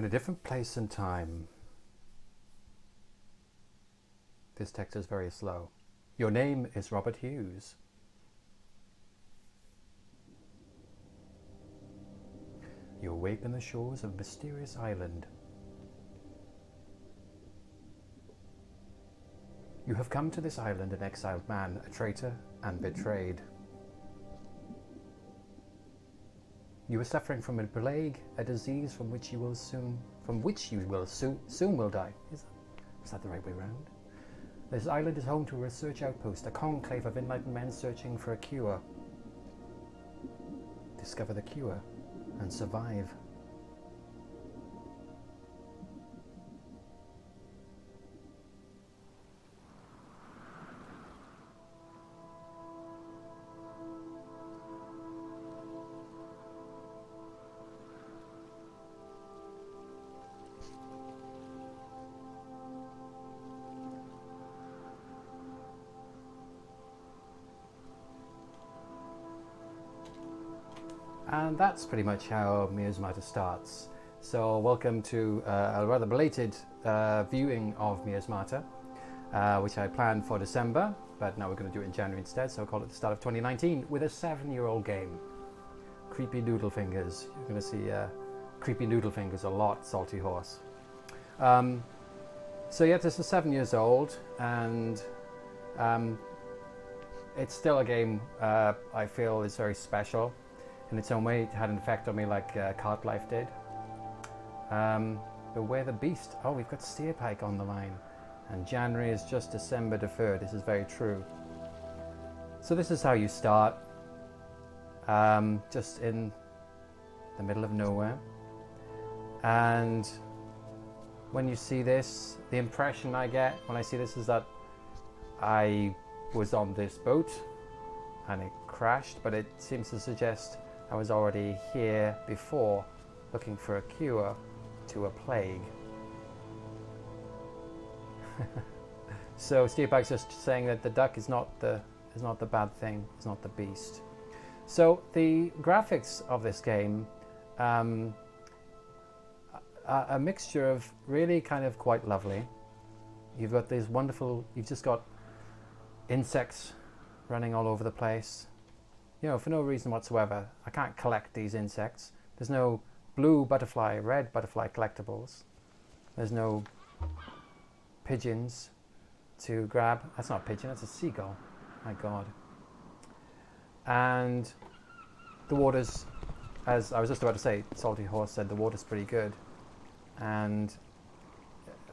In a different place and time. This text is very slow. Your name is Robert Hughes. You awake on the shores of a mysterious island. You have come to this island an exiled man, a traitor, and betrayed. You are suffering from a plague, a disease from which you will soon die. Is that the right way round? This island is home to a research outpost, a conclave of enlightened men searching for a cure. Discover the cure and survive. And that's pretty much how Miasmata starts. So welcome to a rather belated viewing of Miasmata, which I planned for December, but now we're going to do it in January instead, so I'll call it the start of 2019 with a 7-year-old game. Creepy Noodle Fingers. You're going to see Creepy Noodle Fingers a lot, Salty Horse. So yeah, this is 7 years old, and it's still a game I feel is very special. In its own way, it had an effect on me like Cart Life did. Beware the Beast. Oh, we've got Steerpike on the line. And January is just December deferred. This is very true. So this is how you start. Just in the middle of nowhere. And when you see this, the impression I get when I see this is that I was on this boat and it crashed, but it seems to suggest I was already here before, looking for a cure to a plague. So Steerpike's just saying that the duck is not the bad thing, it's not the beast. So the graphics of this game are a mixture of really kind of quite lovely. You've got these wonderful, you've just got insects running all over the place. You know, for no reason whatsoever. I can't collect these insects. There's no blue butterfly, red butterfly collectibles. There's no pigeons to grab. That's not a pigeon, that's a seagull. My God. And the water's, as I was just about to say, Salty Horse said the water's pretty good. And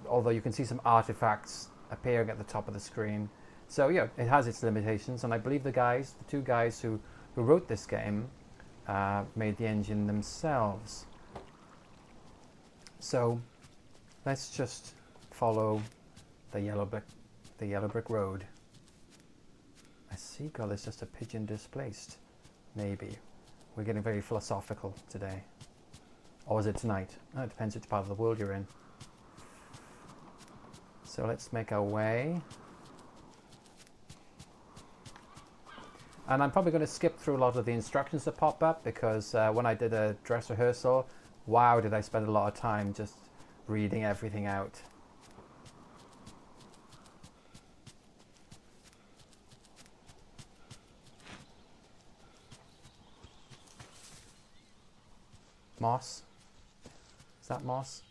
although you can see some artifacts appearing at the top of the screen. So yeah, it has its limitations, and I believe the two guys who wrote this game made the engine themselves. So let's just follow the yellow brick road. A seagull is just a pigeon displaced. Maybe. We're getting very philosophical today. Or is it tonight? Oh, it depends which part of the world you're in. So let's make our way. And I'm probably going to skip through a lot of the instructions that pop up, because when I did a dress rehearsal, wow, did I spend a lot of time just reading everything out. Moss? Is that moss?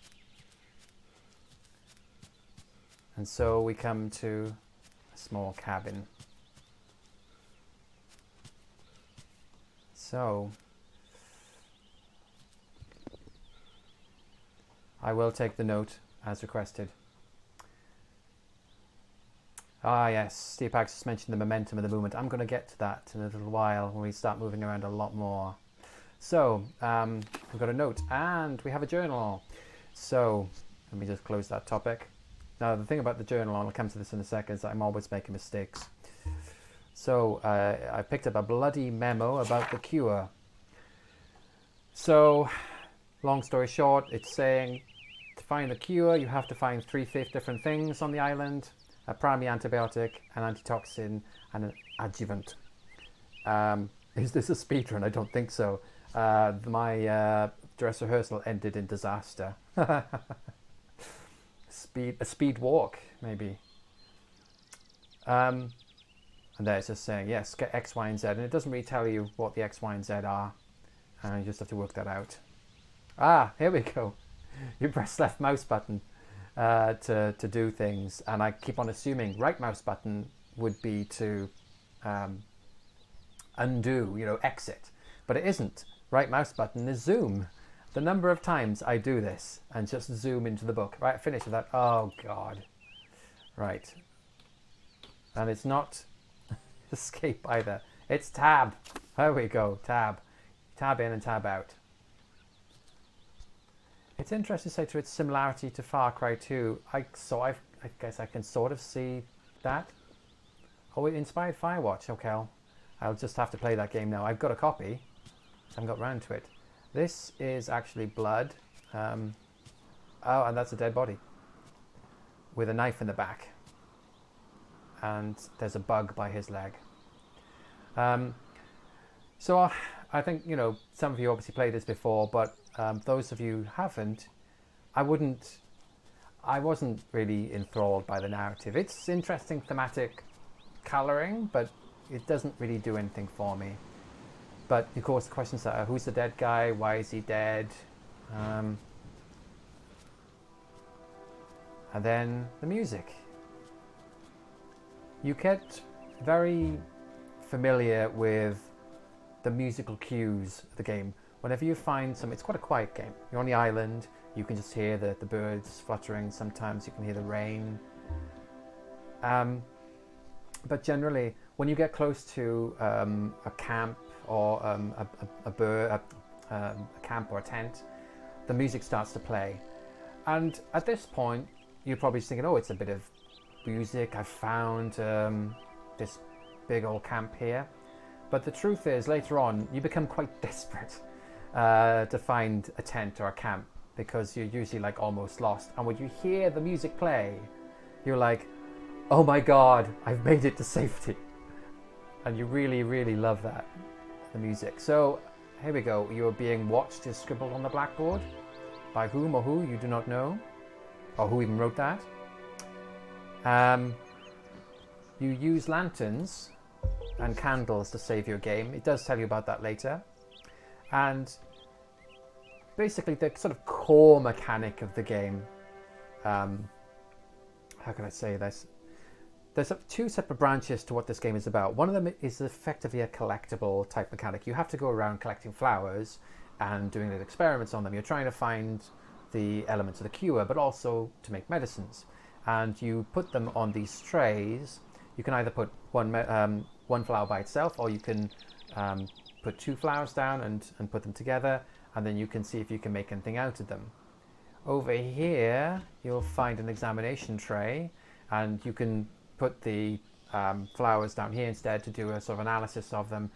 And so we come to a small cabin. So I will take the note as requested. Ah yes, Steerpike just mentioned the momentum of the movement. I'm going to get to that in a little while when we start moving around a lot more. So we've got a note and we have a journal. So let me just close that topic. Now the thing about the journal, and I'll come to this in a second, is that I'm always making mistakes. So I picked up a bloody memo about the cure. So long story short, it's saying to find the cure you have to find 3 different things on the island: a primary antibiotic, an antitoxin, and an adjuvant. Is this a speedrun? I don't think so. My dress rehearsal ended in disaster. A speed walk, maybe. And there it's just saying, yes, get X, Y, and Z. And it doesn't really tell you what the X, Y, and Z are. And you just have to work that out. Ah, here we go. You press left mouse button to do things. And I keep on assuming right mouse button would be to undo, exit. But it isn't. Right mouse button is zoom. The number of times I do this and just zoom into the book. Right, finish with that. Oh, God. Right. And it's not escape either. It's tab. There we go. Tab. Tab in and tab out. It's interesting to say to its similarity to Far Cry 2. I guess I can sort of see that. Oh, it inspired Firewatch. Okay, I'll just have to play that game now. I've got a copy. I haven't got round to it. This is actually blood. Oh, and that's a dead body with a knife in the back. And there's a bug by his leg. So I think, some of you obviously played this before, but those of you who haven't, I wasn't really enthralled by the narrative. It's interesting thematic colouring, but it doesn't really do anything for me. But of course the questions are, who's the dead guy? Why is he dead? And then the music. You get very familiar with the musical cues of the game. Whenever you find it's quite a quiet game. You're on the island, you can just hear the birds fluttering, sometimes you can hear the rain. But generally, when you get close to a camp or a camp or a tent, the music starts to play. And at this point, you're probably thinking, oh, it's a bit of music. I found this big old camp here. But the truth is, later on, you become quite desperate to find a tent or a camp because you're usually like almost lost. And when you hear the music play, you're like, oh my God, I've made it to safety. And you really, really love that, the music. So here we go. You're being watched is scribbled on the blackboard. By whom or who, you do not know. Or who even wrote that. You use lanterns and candles to save your game. It does tell you about that later. And basically the sort of core mechanic of the game, how can I say this? There's two separate branches to what this game is about. One of them is effectively a collectible type mechanic. You have to go around collecting flowers and doing little experiments on them. You're trying to find the elements of the cure, but also to make medicines. And you put them on these trays. You can either put one flower by itself, or you can put two flowers down and put them together, and then you can see if you can make anything out of them. Over here, you'll find an examination tray, and you can put the flowers down here instead to do a sort of analysis of them,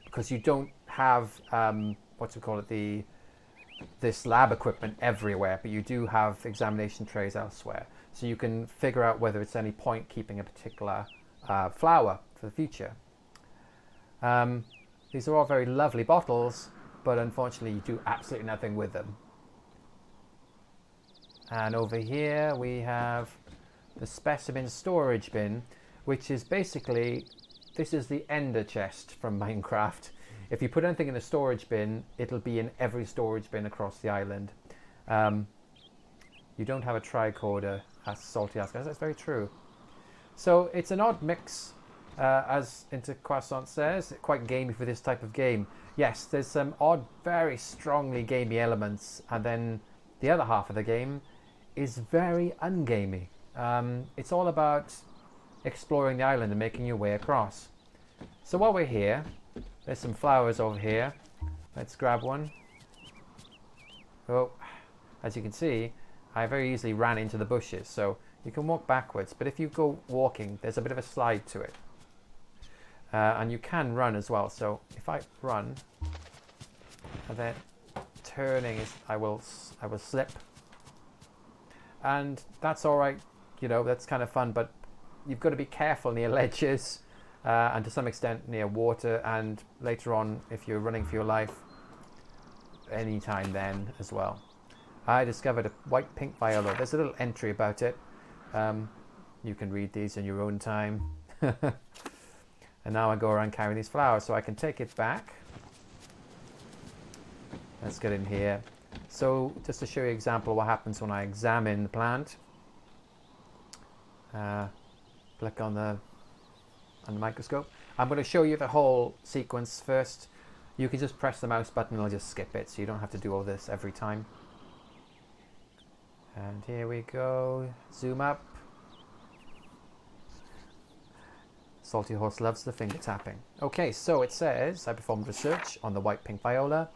because you don't have this lab equipment everywhere, but you do have examination trays elsewhere, so you can figure out whether it's any point keeping a particular flower for the future. These are all very lovely bottles, but unfortunately you do absolutely nothing with them. And over here we have the specimen storage bin, which is basically, this is the ender chest from Minecraft. If you put anything in a storage bin, it'll be in every storage bin across the island. You don't have a tricorder, as Salty asks. That's very true. So it's an odd mix, as Intercroissant says, quite gamey for this type of game. Yes, there's some odd, very strongly gamey elements, and then the other half of the game is very ungamey. It's all about exploring the island and making your way across. So while we're here, there's some flowers over here. Let's grab one. Oh, as you can see, I very easily ran into the bushes, so you can walk backwards, but if you go walking, there's a bit of a slide to it. And you can run as well, so if I run, and then turning is, I will slip. And that's alright, that's kind of fun, but you've got to be careful near ledges, and to some extent near water, and later on, if you're running for your life, any time then as well. I discovered a white pink viola. There's a little entry about it. You can read these in your own time. And now I go around carrying these flowers, so I can take it back. Let's get in here. So just to show you an example of what happens when I examine the plant. Click on the microscope. I'm going to show you the whole sequence first. You can just press the mouse button and I'll just skip it, so you don't have to do all this every time. And here we go. Zoom up. Salty Horse loves the finger tapping. Okay, so it says I performed research on the white pink viola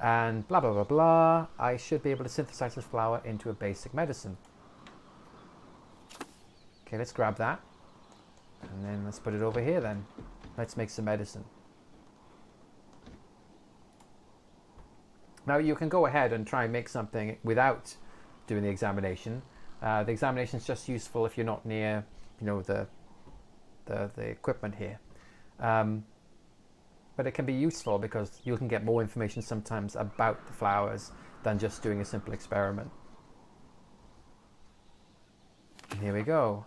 and blah blah blah blah. I should be able to synthesize this flower into a basic medicine. Okay, let's grab that. And then let's put it over here then. Let's make some medicine. Now you can go ahead and try and make something without doing the examination. The examination is just useful if you're not near, you know, the equipment here. But it can be useful because you can get more information sometimes about the flowers than just doing a simple experiment. And here we go.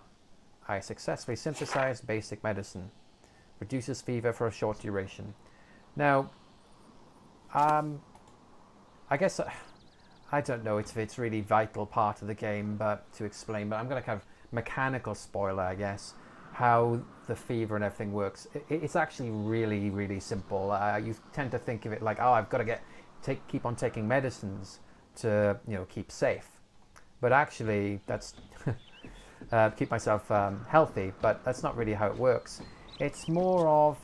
I successfully synthesized basic medicine. Reduces fever for a short duration. Now, I guess I don't know if it's really vital part of the game, but to explain. But I'm going to kind of mechanical spoiler, I guess, how the fever and everything works. It's actually really, really simple. You tend to think of it like, oh, I've got to keep on taking medicines to, you know, keep safe. But actually, that's keep myself healthy. But that's not really how it works. It's more of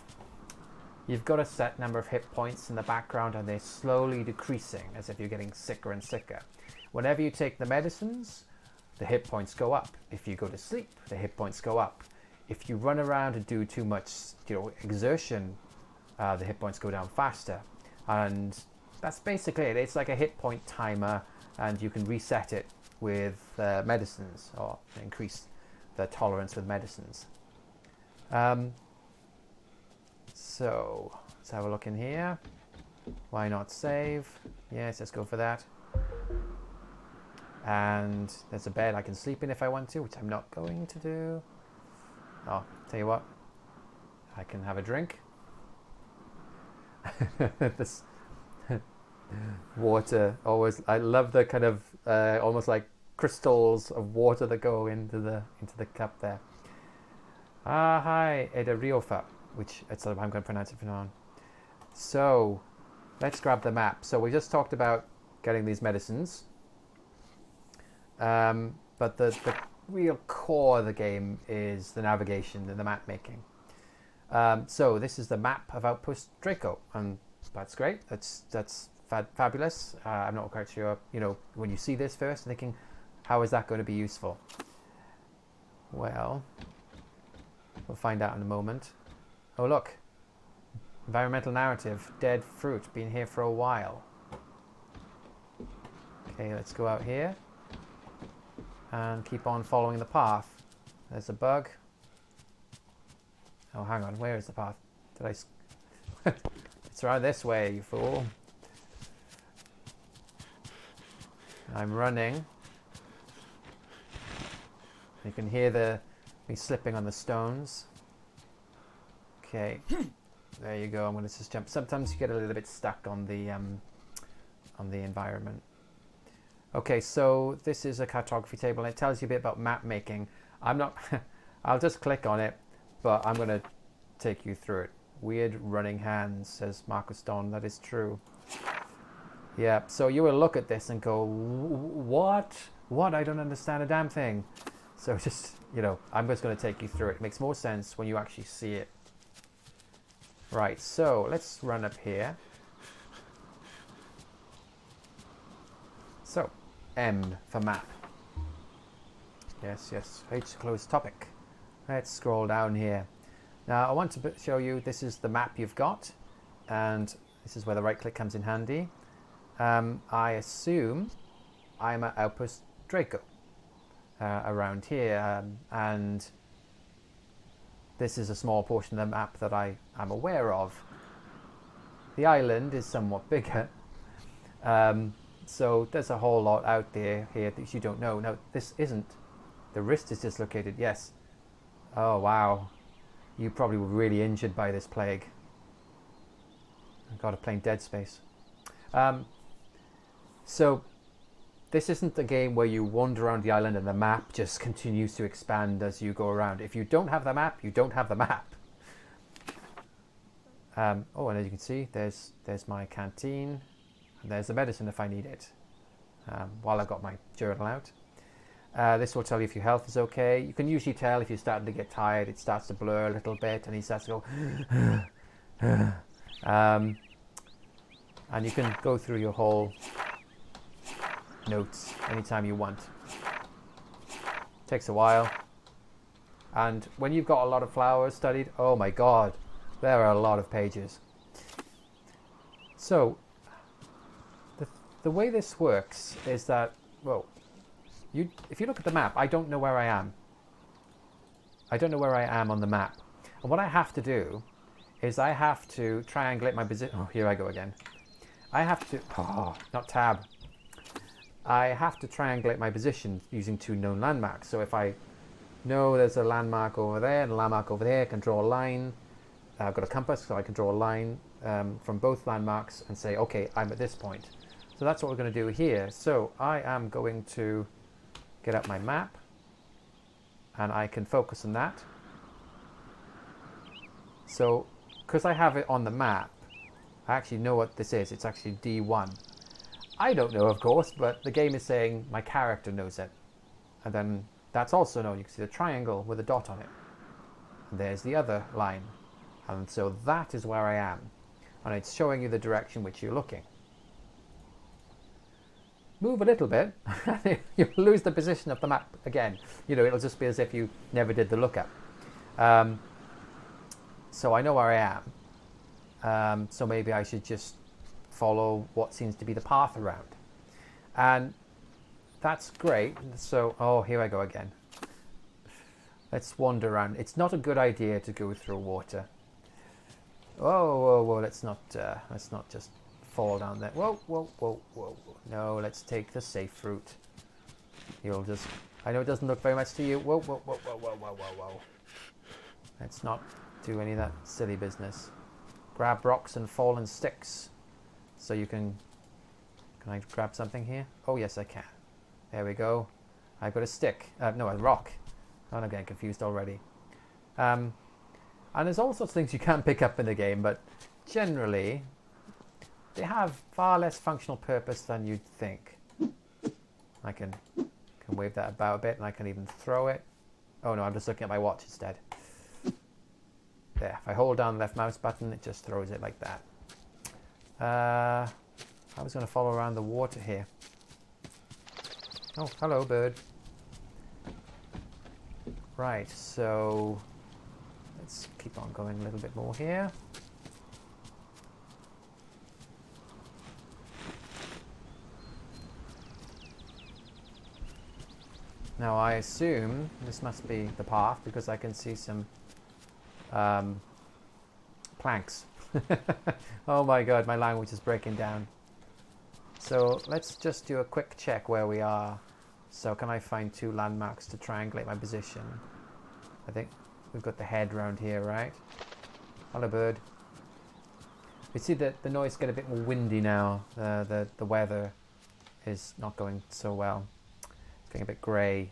you've got a set number of hit points in the background, and they're slowly decreasing as if you're getting sicker and sicker. Whenever you take the medicines, the hit points go up. If you go to sleep, the hit points go up. If you run around and do too much, you know, exertion, the hit points go down faster. And that's basically it. It's like a hit point timer, and you can reset it with medicines or increase the tolerance with medicines. So let's have a look in here. Why not save? Yes, let's go for that. And there's a bed I can sleep in if I want to, which I'm not going to do. Oh, tell you what, I can have a drink. This water, always, I love the kind of almost like crystals of water that go into the cup there. Ah, hi, Eda Riofa, which I'm going to pronounce it from now on. So let's grab the map. So we just talked about getting these medicines. But the real core of the game is the navigation and the map making. So this is the map of Outpost Draco, and that's great. That's fabulous. I'm not quite sure, you know, when you see this first, thinking, how is that going to be useful? Well, we'll find out in a moment. Oh look, environmental narrative, dead fruit, been here for a while. Okay, let's go out here and keep on following the path. There's a bug. Oh, hang on, where is the path? Did I... It's around this way, you fool. I'm running. You can hear me slipping on the stones. Okay, there you go. I'm going to just jump. Sometimes you get a little bit stuck on the environment. Okay, so this is a cartography table, and it tells you a bit about map making. I'm not. I'll just click on it, but I'm going to take you through it. Weird running hands, says Marcus Don. That is true. Yeah. So you will look at this and go, "What? What? I don't understand a damn thing." So just, you know, I'm just going to take you through it. It makes more sense when you actually see it. Right, so let's run up here. So, M for map. Yes, yes, H to close topic. Let's scroll down here. Now I want to show you, this is the map you've got, and this is where the right click comes in handy. I assume I'm at Outpost Draco. Around here, and this is a small portion of the map that I am aware of. The island is somewhat bigger, So there's a whole lot out there here that you don't know. Now, this isn't. The wrist is dislocated, yes. Oh, wow. You probably were really injured by this plague. I've got a plain dead space. So this isn't a game where you wander around the island and the map just continues to expand as you go around. If you don't have the map, you don't have the map. Oh, and as you can see, there's my canteen. And there's the medicine if I need it. While I've got my journal out. This will tell you if your health is okay. You can usually tell if you're starting to get tired. It starts to blur a little bit and he starts to go... and you can go through your whole notes anytime you want. Takes a while. And when you've got a lot of flowers studied, oh my god, there are a lot of pages. So, the way this works is that, well, if you look at the map, I don't know where I am. I don't know where I am on the map. And what I have to do is I have to triangulate my position. Oh, here I go again. I have to, not tab. I have to triangulate my position using 2 known landmarks. So if I know there's a landmark over there and a landmark over there, I can draw a line. I've got a compass, so I can draw a line from both landmarks and say, okay, I'm at this point. So that's what we're going to do here. So I am going to get up my map and I can focus on that. So because I have it on the map, I actually know what this is. It's actually D1. I don't know, of course, but the game is saying my character knows it. And then that's also known. You can see the triangle with a dot on it. And there's the other line. And so that is where I am. And it's showing you the direction which you're looking. Move a little bit, you'll lose the position of the map again. You know, it'll just be as if you never did the lookup. So I know where I am. So maybe I should just follow what seems to be the path around. And that's great. So, oh, here I go again. Let's wander around. It's not a good idea to go through water. Whoa, let's not just fall down there. Whoa. No, let's take the safe route. You'll just, I know it doesn't look very much to you. Whoa. Let's not do any of that silly business. Grab rocks and fallen sticks. So you can I grab something here? Oh yes, I can. There we go. I've got a stick. No, a rock. Oh, I'm getting confused already. And there's all sorts of things you can pick up in the game, but generally they have far less functional purpose than you'd think. I can wave that about a bit, and I can even throw it. Oh no, I'm just looking at my watch instead. There, if I hold down the left mouse button, it just throws it like that. I was going to follow around the water here. Oh, hello, bird. Right, so let's keep on going a little bit more here. Now I assume this must be the path because I can see some planks. Oh my god, my language is breaking down. So let's just do a quick check where we are. So can I find 2 landmarks to triangulate my position? I think we've got the head round here, right? Hello, bird. We see that the noise get a bit more windy now. The weather is not going so well. It's getting a bit grey.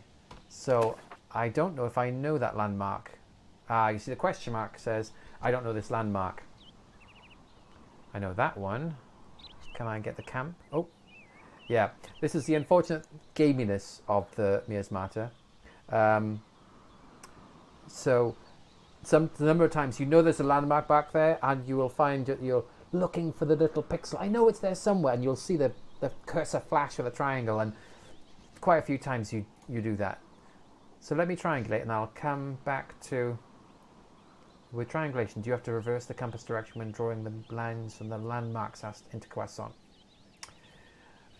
So I don't know if I know that landmark. You see the question mark says, I don't know this landmark. I know that one. Can I get the camp? Oh, yeah. This is the unfortunate gaminess of the Miasmata. So the number of times you know there's a landmark back there and you will find that you're looking for the little pixel. I know it's there somewhere, and you'll see the cursor flash of the triangle, and quite a few times you do that. So let me triangulate and I'll come back to... With triangulation, do you have to reverse the compass direction when drawing the lines from the landmarks into Croissant?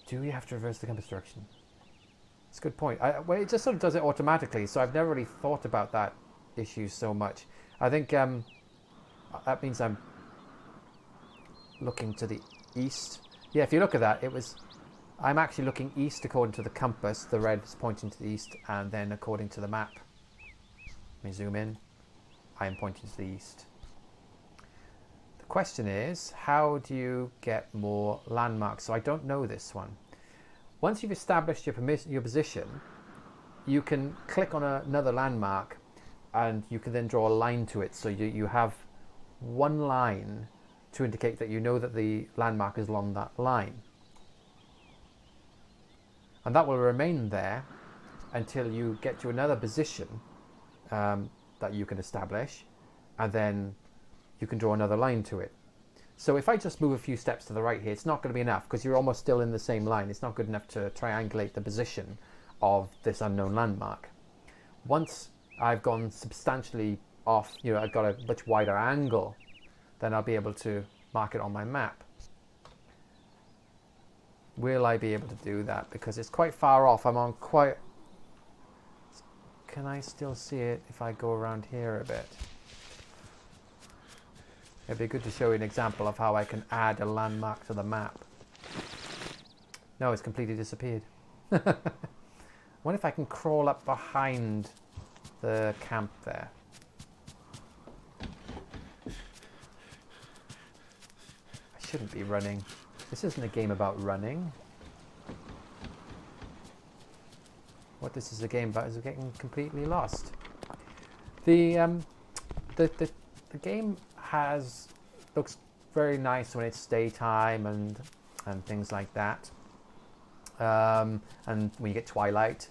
Do you have to reverse the compass direction? It's a good point. Well, it just sort of does it automatically, so I've never really thought about that issue so much. I think that means I'm looking to the east. Yeah, if you look at that, I'm actually looking east according to the compass. The red is pointing to the east, and then according to the map. Let me zoom in. I am pointing to the east. The question is, how do you get more landmarks? So I don't know this one. Once you've established your position, you can click on another landmark, and you can then draw a line to it. So you have one line to indicate that you know that the landmark is along that line. And that will remain there until you get to another position that you can establish, and then you can draw another line to it. So if I just move a few steps to the right here, it's not going to be enough because you're almost still in the same line. It's not good enough to triangulate the position of this unknown landmark. Once I've gone substantially off, I've got a much wider angle, then I'll be able to mark it on my map. Will I be able to do that? Because it's quite far off. I'm on quite... Can I still see it if I go around here a bit? It'd be good to show you an example of how I can add a landmark to the map. No, it's completely disappeared. I wonder if I can crawl up behind the camp there. I shouldn't be running. This isn't a game about running. What this is a game about is getting completely lost. The game looks very nice when it's daytime and things like that, and when you get twilight.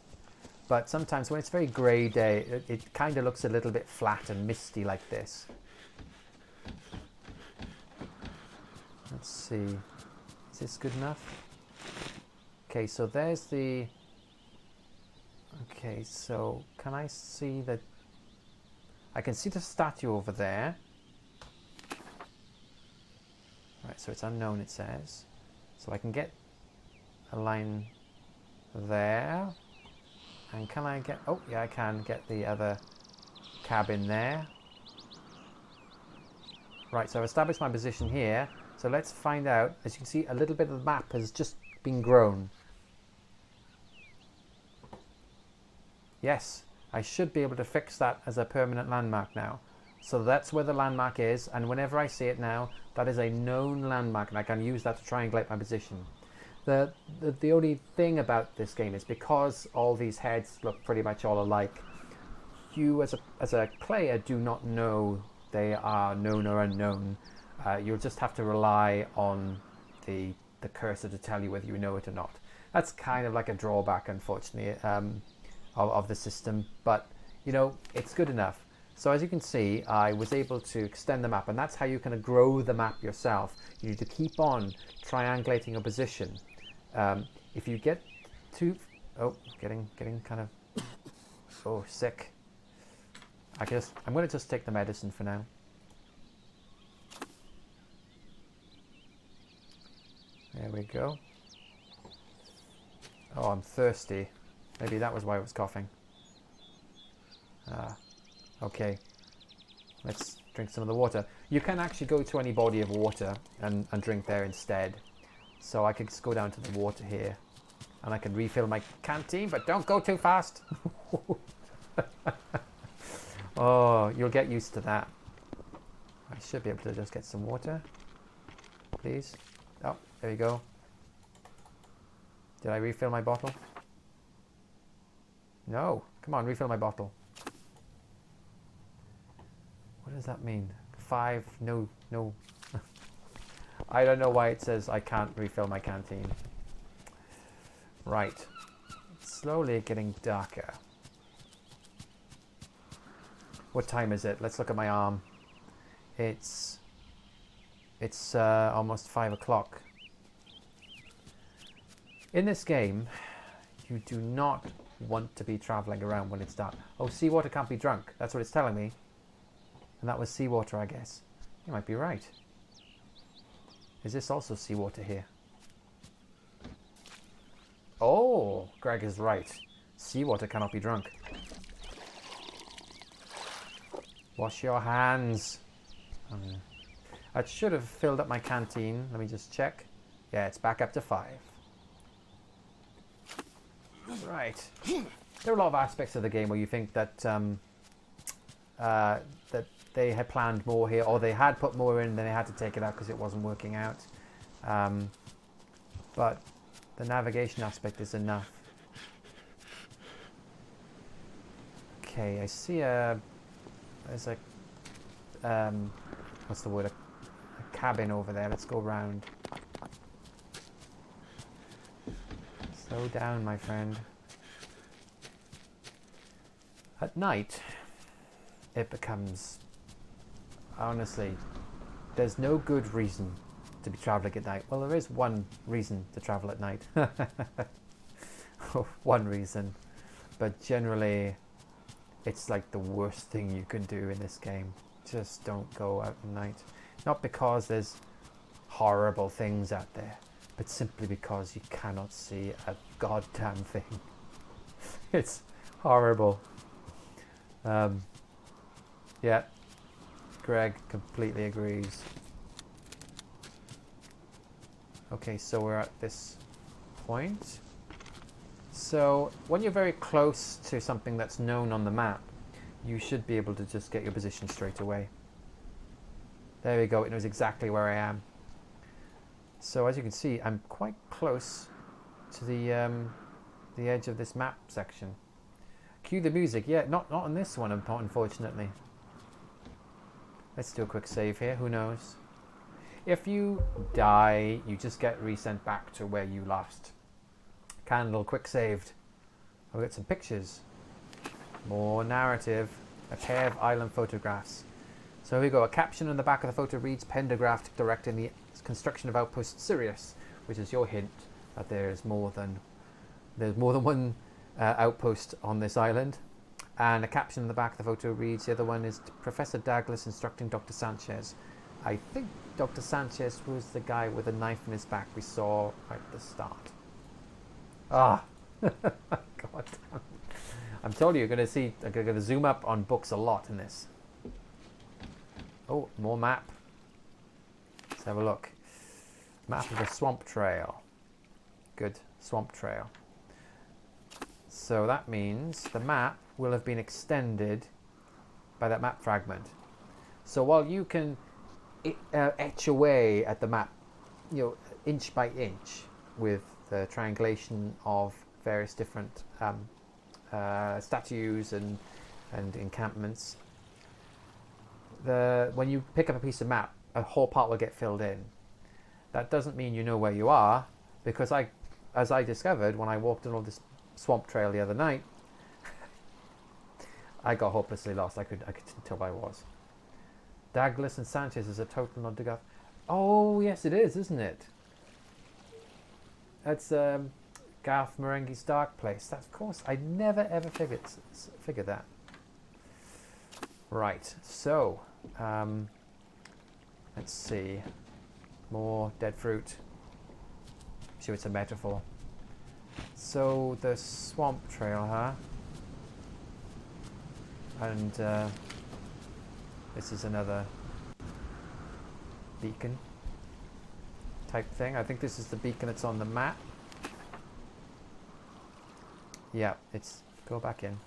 But sometimes when it's very grey day, it kind of looks a little bit flat and misty like this. Let's see. Is this good enough? Okay, so there's the... Okay, so can I see the... I can see the statue over there. Right, so it's unknown, it says. So I can get a line there. And can I get... Oh, yeah, I can get the other cabin there. Right, so I've established my position here. So let's find out. As you can see, a little bit of the map has just been grown. Yes, I should be able to fix that as a permanent landmark now. So that's where the landmark is, and whenever I see it now, that is a known landmark, and I can use that to triangulate my position. The only thing about this game is because all these heads look pretty much all alike, you as a player do not know they are known or unknown. You'll just have to rely on the cursor to tell you whether you know it or not. That's kind of like a drawback, unfortunately, of the system, but it's good enough. So as you can see, I was able to extend the map, and that's how you kind of grow the map yourself. You need to keep on triangulating your position. If you get too... Oh, getting kind of... Oh, sick. I'm going to just take the medicine for now. There we go. Oh, I'm thirsty. Maybe that was why I was coughing. Okay. Let's drink some of the water. You can actually go to any body of water and drink there instead. So I could just go down to the water here. And I can refill my canteen, but don't go too fast. Oh, you'll get used to that. I should be able to just get some water. Please. Oh, there you go. Did I refill my bottle? No. Come on, refill my bottle. What does that mean? 5, no. I don't know why it says I can't refill my canteen. Right. It's slowly getting darker. What time is it? Let's look at my arm. It's almost 5 o'clock. In this game, you do not want to be traveling around when it's dark. Oh, seawater can't be drunk. That's what it's telling me. And that was seawater, I guess. You might be right. Is this also seawater here? Oh, Greg is right. Seawater cannot be drunk. Wash your hands. I should have filled up my canteen. Let me just check. Yeah, it's back up to 5. Right. There are a lot of aspects of the game where you think that that they had planned more here, or they had put more in, then they had to take it out because it wasn't working out. But the navigation aspect is enough. Okay, I see there's a what's the word? A cabin over there. Let's go round. Slow down, my friend. At night, it becomes, honestly, there's no good reason to be traveling at night. Well, there is one reason to travel at night. One reason. But generally, it's like the worst thing you can do in this game. Just don't go out at night. Not because there's horrible things out there, but simply because you cannot see a goddamn thing. It's horrible. Yeah, Greg completely agrees. Okay, so we're at this point. So when you're very close to something that's known on the map, you should be able to just get your position straight away. There we go, it knows exactly where I am. So as you can see, I'm quite close to the edge of this map section. Cue the music. Yeah, not on this one, unfortunately. Let's do a quick save here. Who knows? If you die, you just get resent back to where you last. Candle, quick saved. I'll get some pictures. More narrative. A pair of island photographs. So here we go. A caption on the back of the photo reads, "Pendergraft directing the construction of outpost Sirius," which is your hint that there's more than one outpost on this island. And a caption on the back of the photo reads, the other one is, "Professor Douglas instructing Dr. Sanchez." I think Dr. Sanchez was the guy with a knife in his back we saw at the start. Ah, God damn. I'm telling you, you're going to zoom up on books a lot in this. Oh, more map. Let's have a look. Map of the swamp trail. Good, swamp trail. So that means the map will have been extended by that map fragment. So while you can etch away at the map, inch by inch with the triangulation of various different statues and encampments, when you pick up a piece of map, a whole part will get filled in. That doesn't mean you know where you are, because as I discovered when I walked along this swamp trail the other night, I got hopelessly lost. I could tell where I was. Douglas and Sanchez is a total nod to Garth. Oh yes, it is, isn't it? That's Garth Marenghi's Dark Place. That, of course, I never ever figured that. Right. So let's see. More dead fruit. I'm sure it's a metaphor. So the swamp trail, huh? And this is another beacon type thing. I think this is the beacon that's on the map. Yeah, it's, go back in.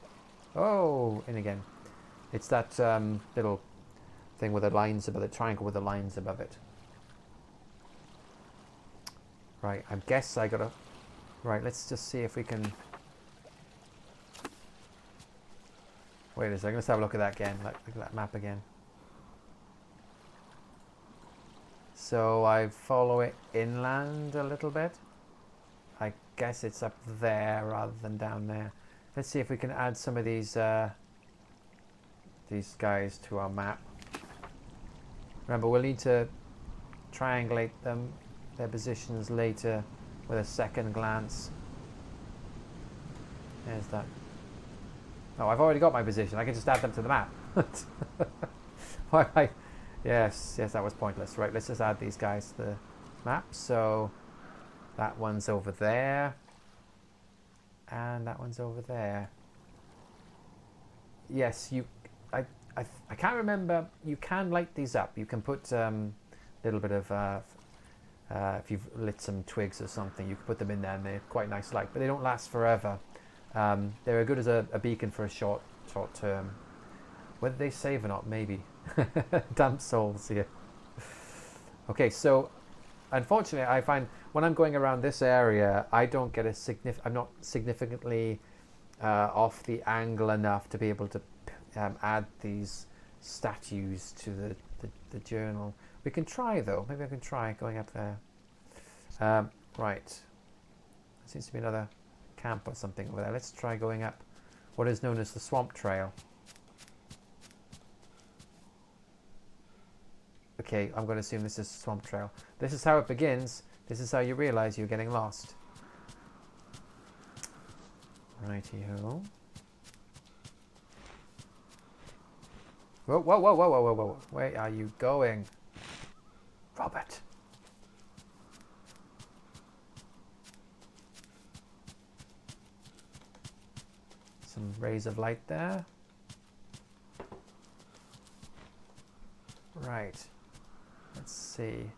Oh, in again. It's that little thing with the lines above it, triangle with the lines above it. Right, I guess I gotta... Right, let's just see if we can... Wait a second, let's have a look at that again. Look at that map again. So I follow it inland a little bit. I guess it's up there rather than down there. Let's see if we can add some of these guys to our map. Remember, we'll need to triangulate them, their positions later with a second glance. There's that. Oh, I've already got my position. I can just add them to the map. Yes, that was pointless. Right, let's just add these guys to the map. So that one's over there. And that one's over there. Yes, I can't remember. You can light these up. You can put a little bit of If you've lit some twigs or something, you can put them in there and they're quite nice light, but they don't last forever. They're good as a beacon for a short term. Whether they save or not, maybe. Damn souls here. Okay, so unfortunately, I find when I'm going around this area, I don't get I'm not significantly off the angle enough to be able to add these statues to the journal. We can try though. Maybe I can try going up there. Right. There seems to be another camp or something over there. Let's try going up what is known as the swamp trail. Okay, I'm going to assume this is swamp trail. This is how it begins. This is how you realize you're getting lost. Righty-ho. Whoa, whoa, whoa, whoa, whoa, whoa, whoa. Where are you going? Robert. Some rays of light there. Right. Let's see.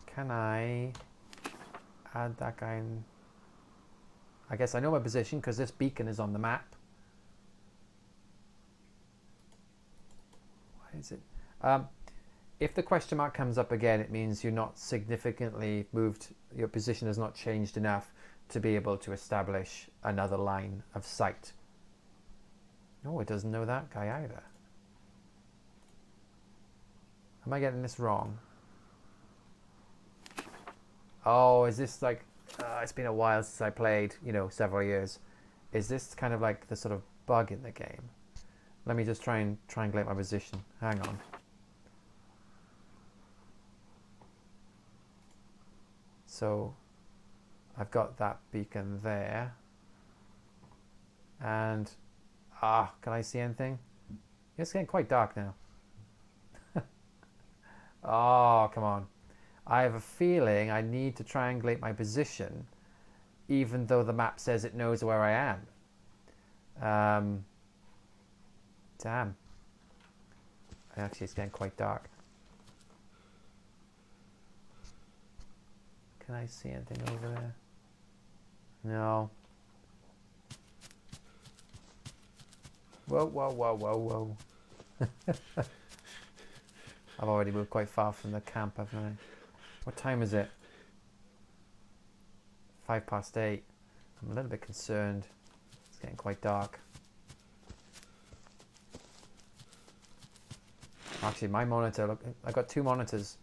Can I add that guy in? I guess I know my position because this beacon is on the map. Why is it? If the question mark comes up again, it means you're not significantly moved, your position has not changed enough to be able to establish another line of sight. No, it doesn't know that guy either. Am I getting this wrong? Oh, is this like, it's been a while since I played, you know, several years. Is this kind of like the sort of bug in the game? Let me just try and triangulate my position. Hang on. So I've got that beacon there. And, can I see anything? It's getting quite dark now. Oh, come on. I have a feeling I need to triangulate my position even though the map says it knows where I am. Damn. Actually, it's getting quite dark. Can I see anything over there? No. Whoa, whoa, whoa, whoa, whoa. I've already moved quite far from the camp, haven't I? What time is it? 8:05. I'm a little bit concerned. It's getting quite dark. Actually, my monitor, look, I've got two monitors,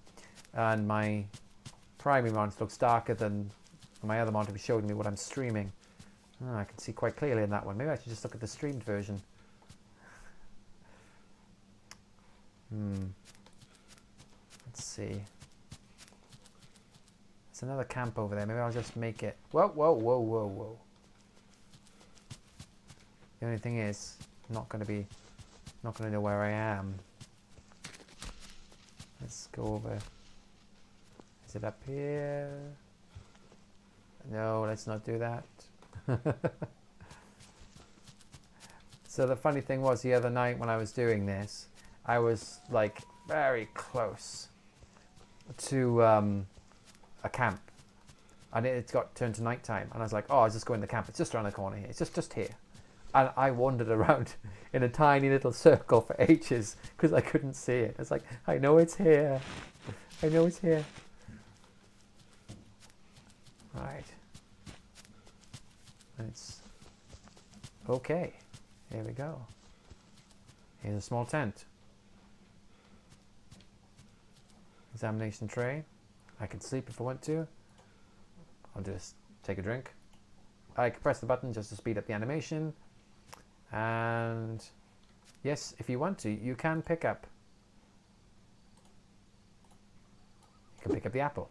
and my primary monitor looks darker than my other monitor showed me what I'm streaming. Oh, I can see quite clearly in that one. Maybe I should just look at the streamed version. Let's see. There's another camp over there. Maybe I'll just make it. Whoa, whoa, whoa, whoa, whoa. The only thing is, I'm not going to know where I am. Let's go over. Is it up here? No, let's not do that. So the funny thing was, the other night when I was doing this, I was like very close to a camp, and it got turned to nighttime, and I was like, oh, I'll just go in the camp. It's just around the corner here. It's just here. And I wandered around in a tiny little circle for ages because I couldn't see it. It's like, I know it's here. I know it's here. Right. It's okay. Here we go. Here's a small tent. Examination tray. I can sleep if I want to. I'll just take a drink. I can press the button just to speed up the animation. And yes, if you want to, you can pick up. You can pick up the apple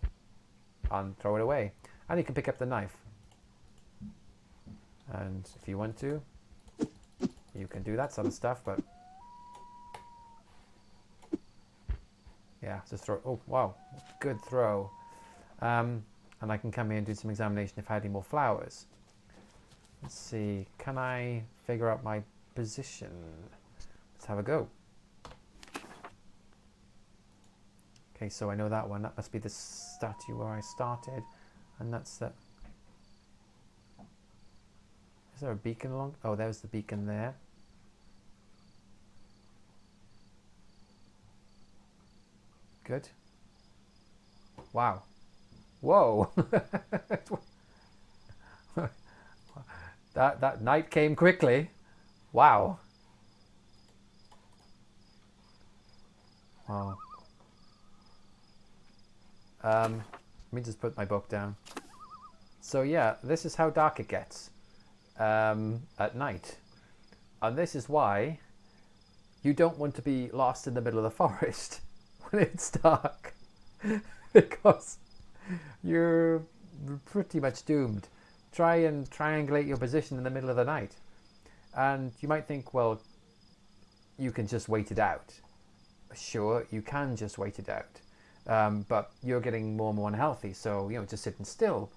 and throw it away. And you can pick up the knife. And if you want to, you can do that sort of stuff, but yeah, just throw. Oh, wow, good throw. And I can come here and do some examination if I had any more flowers. Let's see, can I figure out my position? Let's have a go. Okay, so I know that one. That must be the statue where I started. And that's the... Is there a beacon along? Oh, there's the beacon there. Good. Wow. Whoa. that night came quickly. Wow. Wow. Let me just put my book down. So yeah, this is how dark it gets at night. And this is why you don't want to be lost in the middle of the forest when it's dark. Because you're pretty much doomed. Try and triangulate your position in the middle of the night. And you might think, well, you can just wait it out. Sure, you can just wait it out. But you're getting more and more unhealthy. So, just sitting still,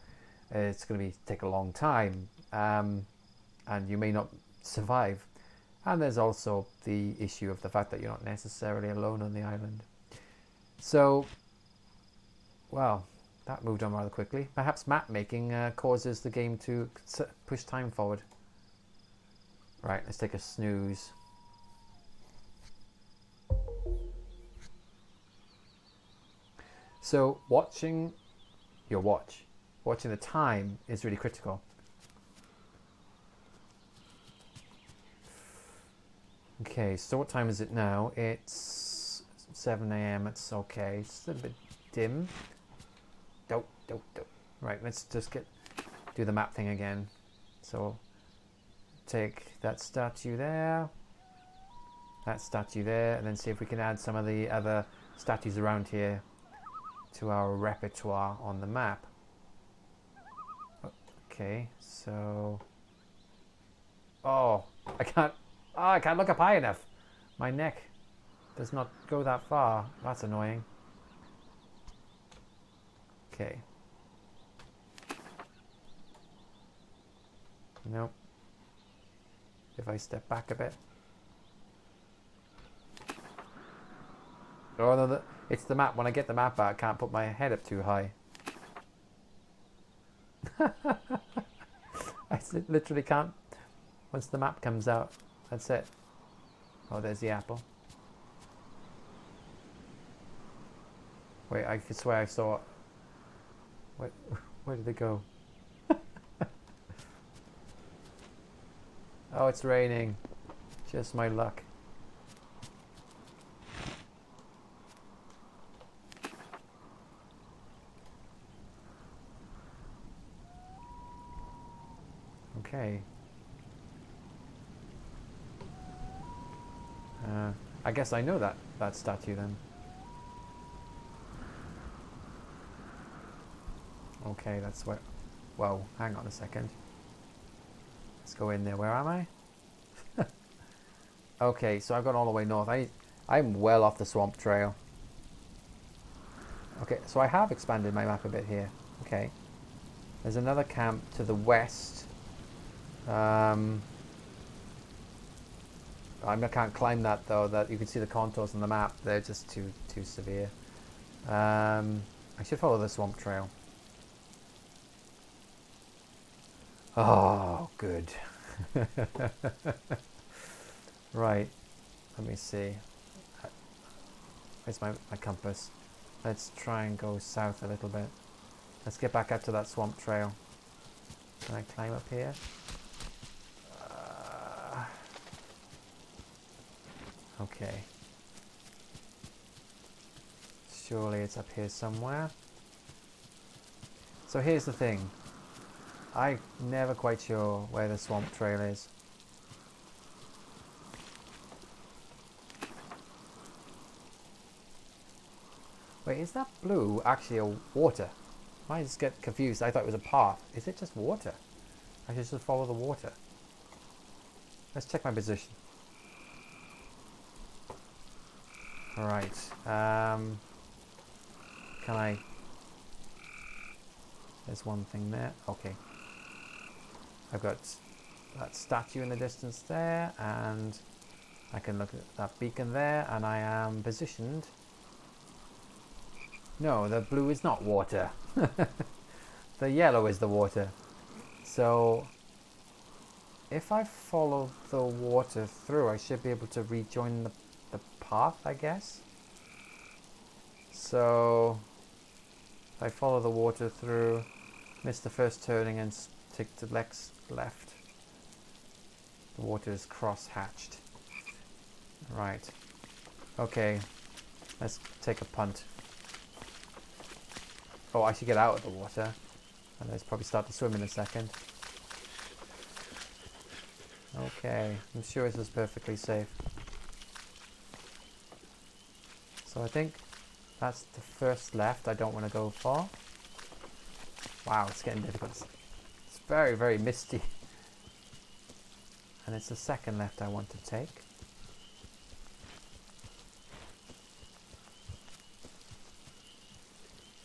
it's going to take a long time. And you may not survive. And there's also the issue of the fact that you're not necessarily alone on the island. So, well, that moved on rather quickly. Perhaps map making causes the game to push time forward. Right, let's take a snooze. So watching your watch, watching the time is really critical. Okay, so what time is it now? It's 7 a.m. It's okay. It's a little bit dim. Don't. Right, let's just do the map thing again. So take that statue there, and then see if we can add some of the other statues around here to our repertoire on the map. Okay, so... Oh, I can't look up high enough. My neck does not go that far. That's annoying. Okay. Nope. If I step back a bit. Oh no, it's the map. When I get the map out, I can't put my head up too high. I literally can't. Once the map comes out, that's it. Oh, there's the apple. Wait, I could swear I saw it. Wait, where did it go? Oh, it's raining. Just my luck. Okay. I guess I know that statue then. Okay, that's where... Whoa, hang on a second. Let's go in there. Where am I? Okay, so I've gone all the way north. I'm well off the swamp trail. Okay, so I have expanded my map a bit here. Okay. There's another camp to the west. I can't climb that though. That you can see the contours on the map. They're just too severe. I should follow the swamp trail. Oh, good. Right. Let me see. Where's my compass? Let's try and go south a little bit. Let's get back up to that swamp trail. Can I climb up here? Okay. Surely it's up here somewhere. So here's the thing. I'm never quite sure where the swamp trail is. Wait, is that blue actually a water? I just get confused. I thought it was a path. Is it just water? I should just follow the water. Let's check my position. Alright. Can I... There's one thing there. Okay. I've got that statue in the distance there, and I can look at that beacon there, and I am positioned No, the blue is not water. The yellow is the water. So if I follow the water through, I should be able to rejoin the path, I guess. So if I follow the water through, miss the first turning and take the left. The water is cross-hatched. Right. Okay. Let's take a punt. Oh, I should get out of the water. And let's probably start to swim in a second. Okay. I'm sure this is perfectly safe. So I think that's the first left I don't want to go for. Wow, it's getting difficult. It's very, very misty. And it's the second left I want to take.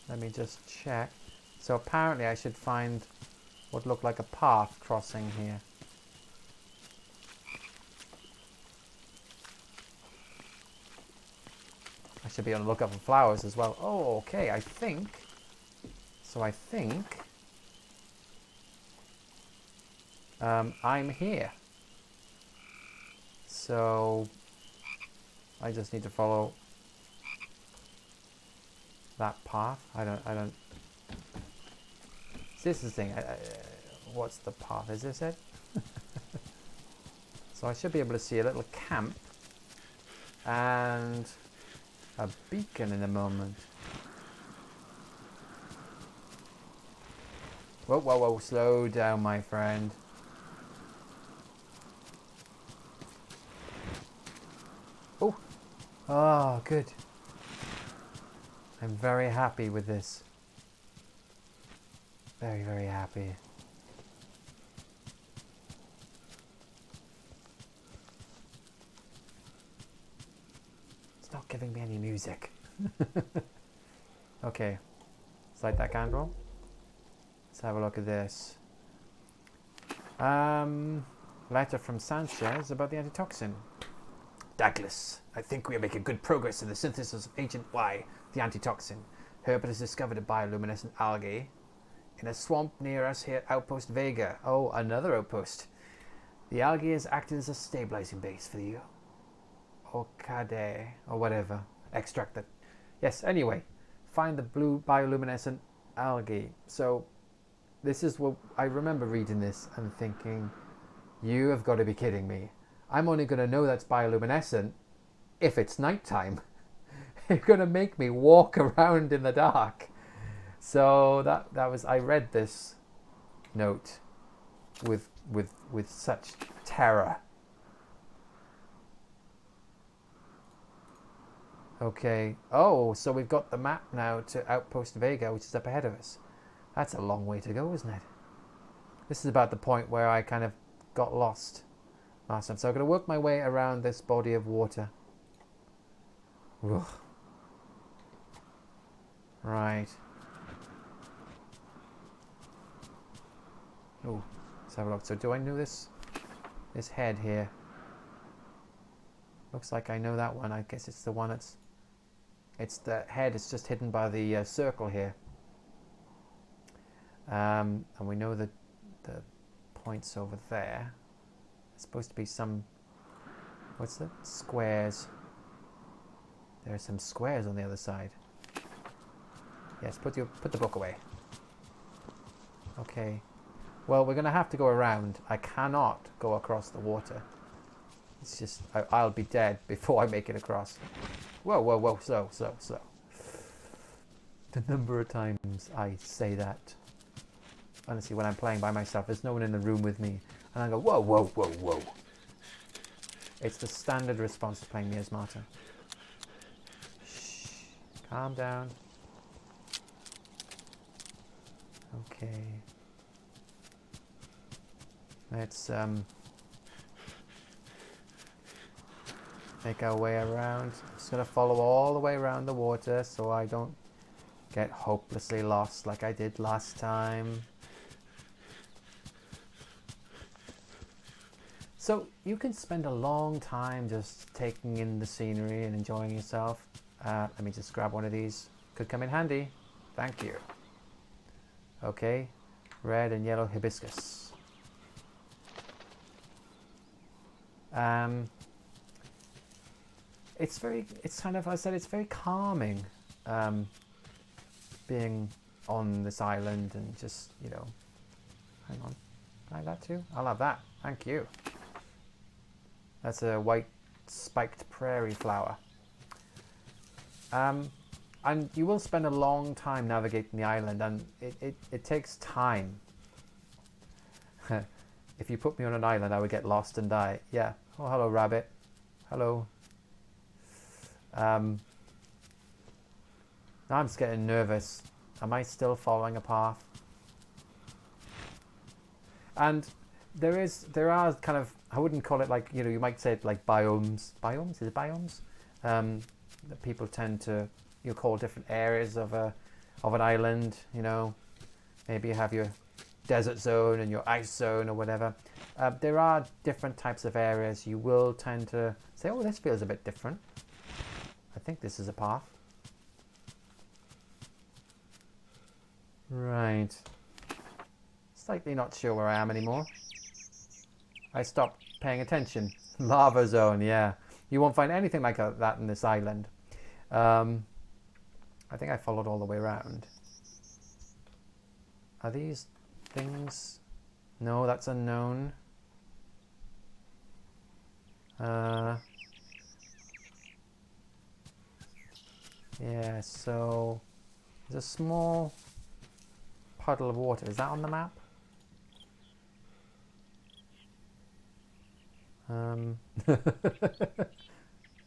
Let me just check. So apparently I should find what looked like a path crossing here. I should be on the lookout for flowers as well. Oh, okay, I think. So I think I'm here. So I just need to follow that path. I don't. This is the thing. What's the path? Is this it? So I should be able to see a little camp and a beacon in a moment. Whoa, whoa, whoa! Slow down, my friend. Oh, oh, good. I'm very happy with this. Very, very happy. It's not giving me any music. Okay, let's light that candle. Let's have a look at this. Letter from Sanchez about the antitoxin. Douglas, I think we are making good progress in the synthesis of Agent Y, the antitoxin. Herbert has discovered a bioluminescent algae in a swamp near us here at Outpost Vega. Oh, another outpost. The algae is acting as a stabilizing base for the Orchidea, or whatever. Extract that. Yes, anyway. Find the blue bioluminescent algae. So, this is what I remember reading this and thinking, you have got to be kidding me. I'm only going to know that's bioluminescent if it's nighttime. You're going to make me walk around in the dark. So that was, I read this note with such terror. Okay. Oh, so we've got the map now to Outpost Vega, which is up ahead of us. That's a long way to go, isn't it? This is about the point where I kind of got lost last time. So I'm going to work my way around this body of water. Ugh. Right. Oh, let's have a look. So do I know this head here? Looks like I know that one. I guess it's the one that's... It's the head. It's just hidden by the circle here. And we know that the points over there. It's supposed to be some... What's that? Squares. There are some squares on the other side. Yes, put the book away. Okay. Well, we're going to have to go around. I cannot go across the water. It's just... I'll be dead before I make it across. Whoa, whoa, whoa. Slow, slow, slow. The number of times I say that. Honestly, when I'm playing by myself, there's no one in the room with me. And I go, whoa, whoa, whoa, whoa. It's the standard response to playing Miasmata. Shh. Calm down. Okay. Let's make our way around. I'm just going to follow all the way around the water so I don't get hopelessly lost like I did last time. So you can spend a long time just taking in the scenery and enjoying yourself. Let me just grab one of these Could come in handy. Thank you. Okay. Red and yellow hibiscus. It's kind of, I said, it's very calming being on this island and just, you know, hang on. Can I have that too? I'll have that. Thank you. That's a white spiked prairie flower. And you will spend a long time navigating the island, and it takes time. If you put me on an island, I would get lost and die. Yeah. Oh, hello, rabbit. Hello. Now I'm just getting nervous. Am I still following a path? And there are kind of, I wouldn't call it like, you know, you might say it like biomes. Biomes? Is it biomes? That people tend to, you call different areas of an island, you know. Maybe you have your desert zone and your ice zone or whatever. There are different types of areas. You will tend to say, oh, this feels a bit different. I think this is a path. Right. Slightly not sure where I am anymore. I stopped paying attention. Lava zone, yeah. You won't find anything like that in this island. I think I followed all the way around. Are these things? No, that's unknown. Yeah, so there's a small puddle of water. Is that on the map?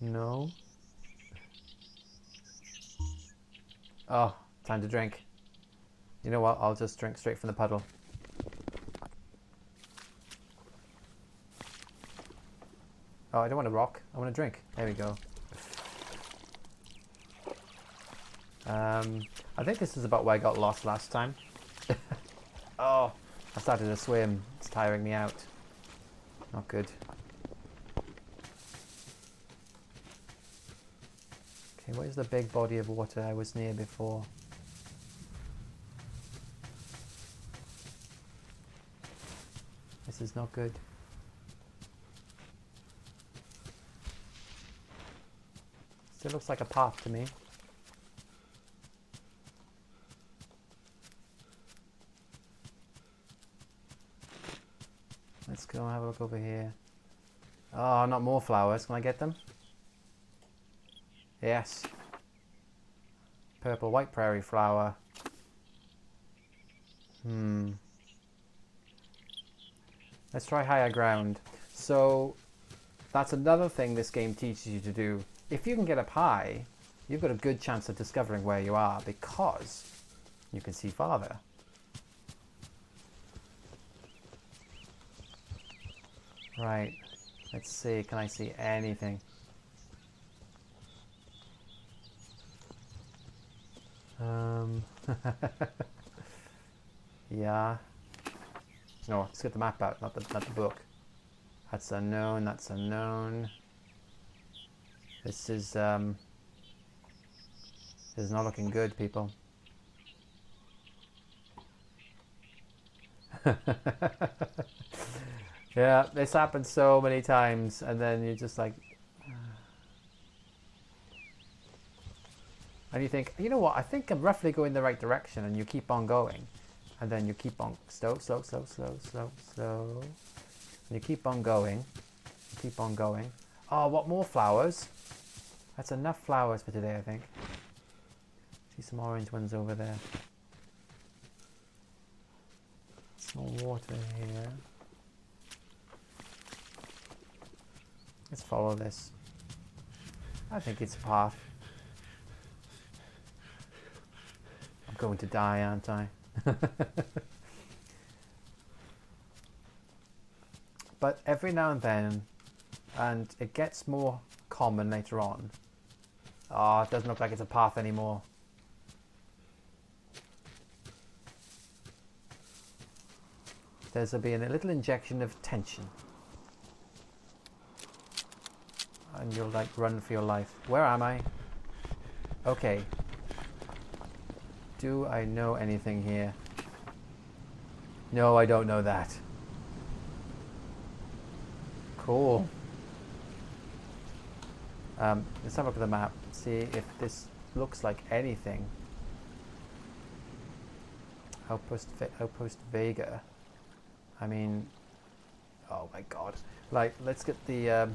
No. Oh, time to drink. You know what? I'll just drink straight from the puddle. Oh, I don't want to rock. I want to drink. There we go. I think this is about where I got lost last time. Oh, I started to swim. It's tiring me out. Not good. Okay, what is the big body of water I was near before? This is not good. Still looks like a path to me. Let's go have a look over here. Oh, not more flowers. Can I get them? Yes. Purple white prairie flower. Let's try higher ground. So that's another thing this game teaches you to do. If you can get up high, you've got a good chance of discovering where you are because you can see farther. Right. Let's see. Can I see anything? Yeah. No, let's get the map out, not the book. That's unknown. That's unknown. This is not looking good, people. Yeah, this happens so many times, and then you're just like, and you think, you know what? I think I'm roughly going the right direction, and you keep on going, and then you keep on slow, and you keep on going, Oh, what more flowers? That's enough flowers for today, I think. See some orange ones over there. Some more water here. Let's follow this. I think it's a path. I'm going to die, aren't I? But every now and then, and it gets more common later on. Oh, it doesn't look like it's a path anymore. There's a little injection of tension. And you'll like run for your life. Where am I? Okay. Do I know anything here? No, I don't know that. Cool. Let's have a look at the map. See if this looks like anything. Outpost Vega. I mean, oh my god. Like, let's get the,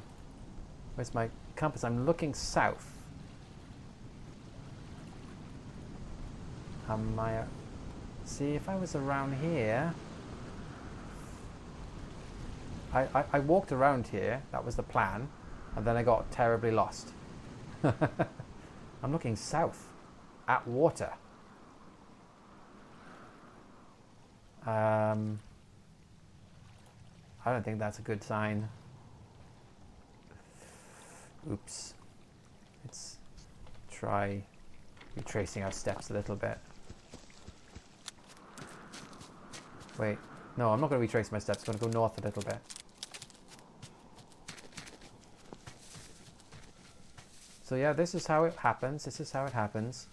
where's my compass? I'm looking south. See, if I was around here, I walked around here, that was the plan, and then I got terribly lost. I'm looking south, at water. I don't think that's a good sign. Oops. Let's try retracing our steps a little bit. Wait, no, I'm not going to retrace my steps. I'm going to go north a little bit. So yeah, this is how it happens. This is how it happens.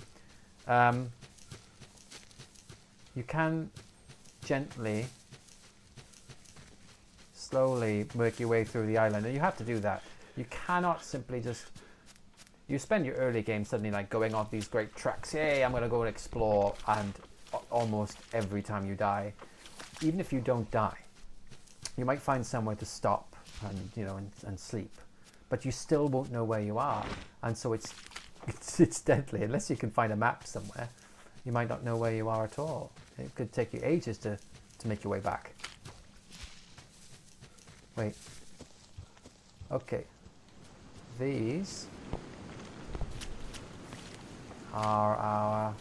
You can gently, slowly work your way through the island, and you have to do that. You cannot simply just... You spend your early game suddenly like going off these great tracks. Hey, I'm going to go and explore, and almost every time you die, even if you don't die, you might find somewhere to stop and, you know, and sleep, but you still won't know where you are, and so it's deadly. Unless you can find a map somewhere, you might not know where you are at all. It could take you ages to make your way back. Wait. Okay. These are our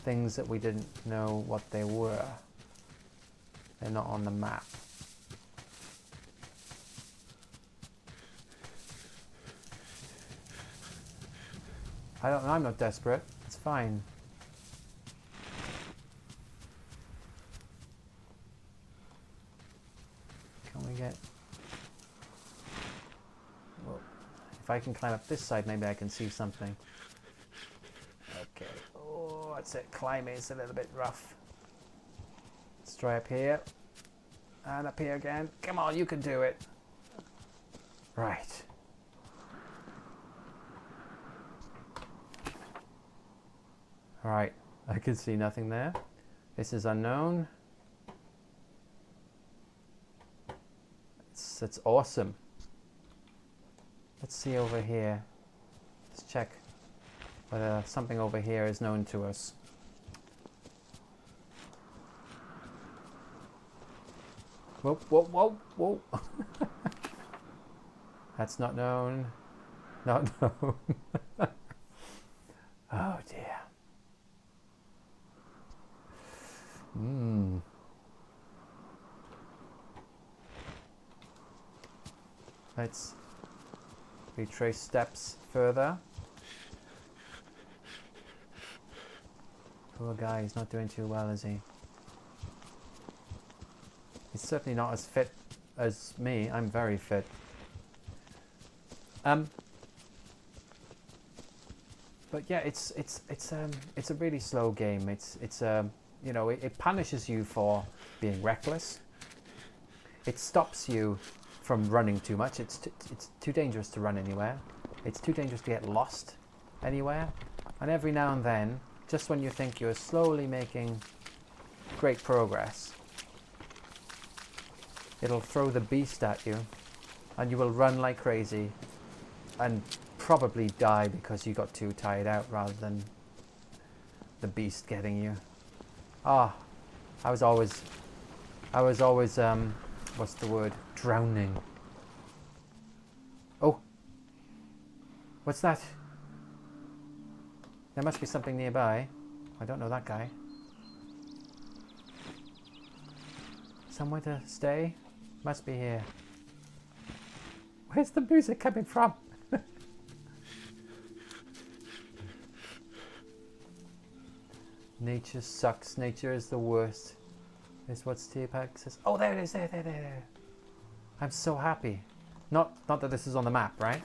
things that we didn't know what they were. They're not on the map. I'm not desperate. It's fine. Can we get... Well, if I can climb up this side, maybe I can see something. Okay. Oh, that's it. Climbing is a little bit rough. Let's try up here. And up here again. Come on, you can do it. Right. Alright, I can see nothing there. This is unknown. It's awesome. Let's see over here. Let's check whether something over here is known to us. Whoa, whoa, whoa, whoa. That's not known. Not known. Oh dear. Let's retrace steps further. Poor guy, he's not doing too well, is he? He's certainly not as fit as me. I'm very fit. But yeah, it's a really slow game. It's you know, it punishes you for being reckless. It stops you from running too much. It's too dangerous to run anywhere. It's too dangerous to get lost anywhere. And every now and then, just when you think you're slowly making great progress, it'll throw the beast at you, and you will run like crazy and probably die because you got too tired out rather than the beast getting you. Ah, I was always what's the word? Drowning. Oh, what's that? There must be something nearby. I don't know that guy. Somewhere to stay? Must be here. Where's the music coming from? Nature sucks. Nature is the worst. Is what Steelpack says. Oh, there it is. There. I'm so happy. Not that this is on the map, right?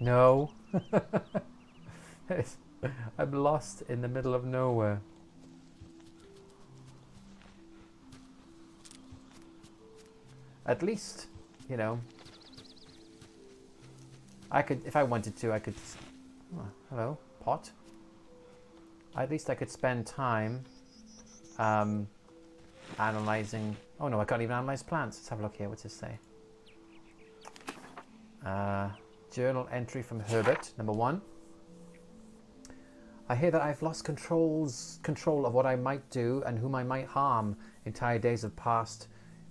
No. I'm lost in the middle of nowhere. At least, you know, I could, if I wanted to, I could... Oh, hello, pot. At least I could spend time analysing... Oh no, I can't even analyse plants. Let's have a look here. What's this say? Journal entry from Herbert, number 1. I hear that I've lost control of what I might do and whom I might harm. Entire days have passed,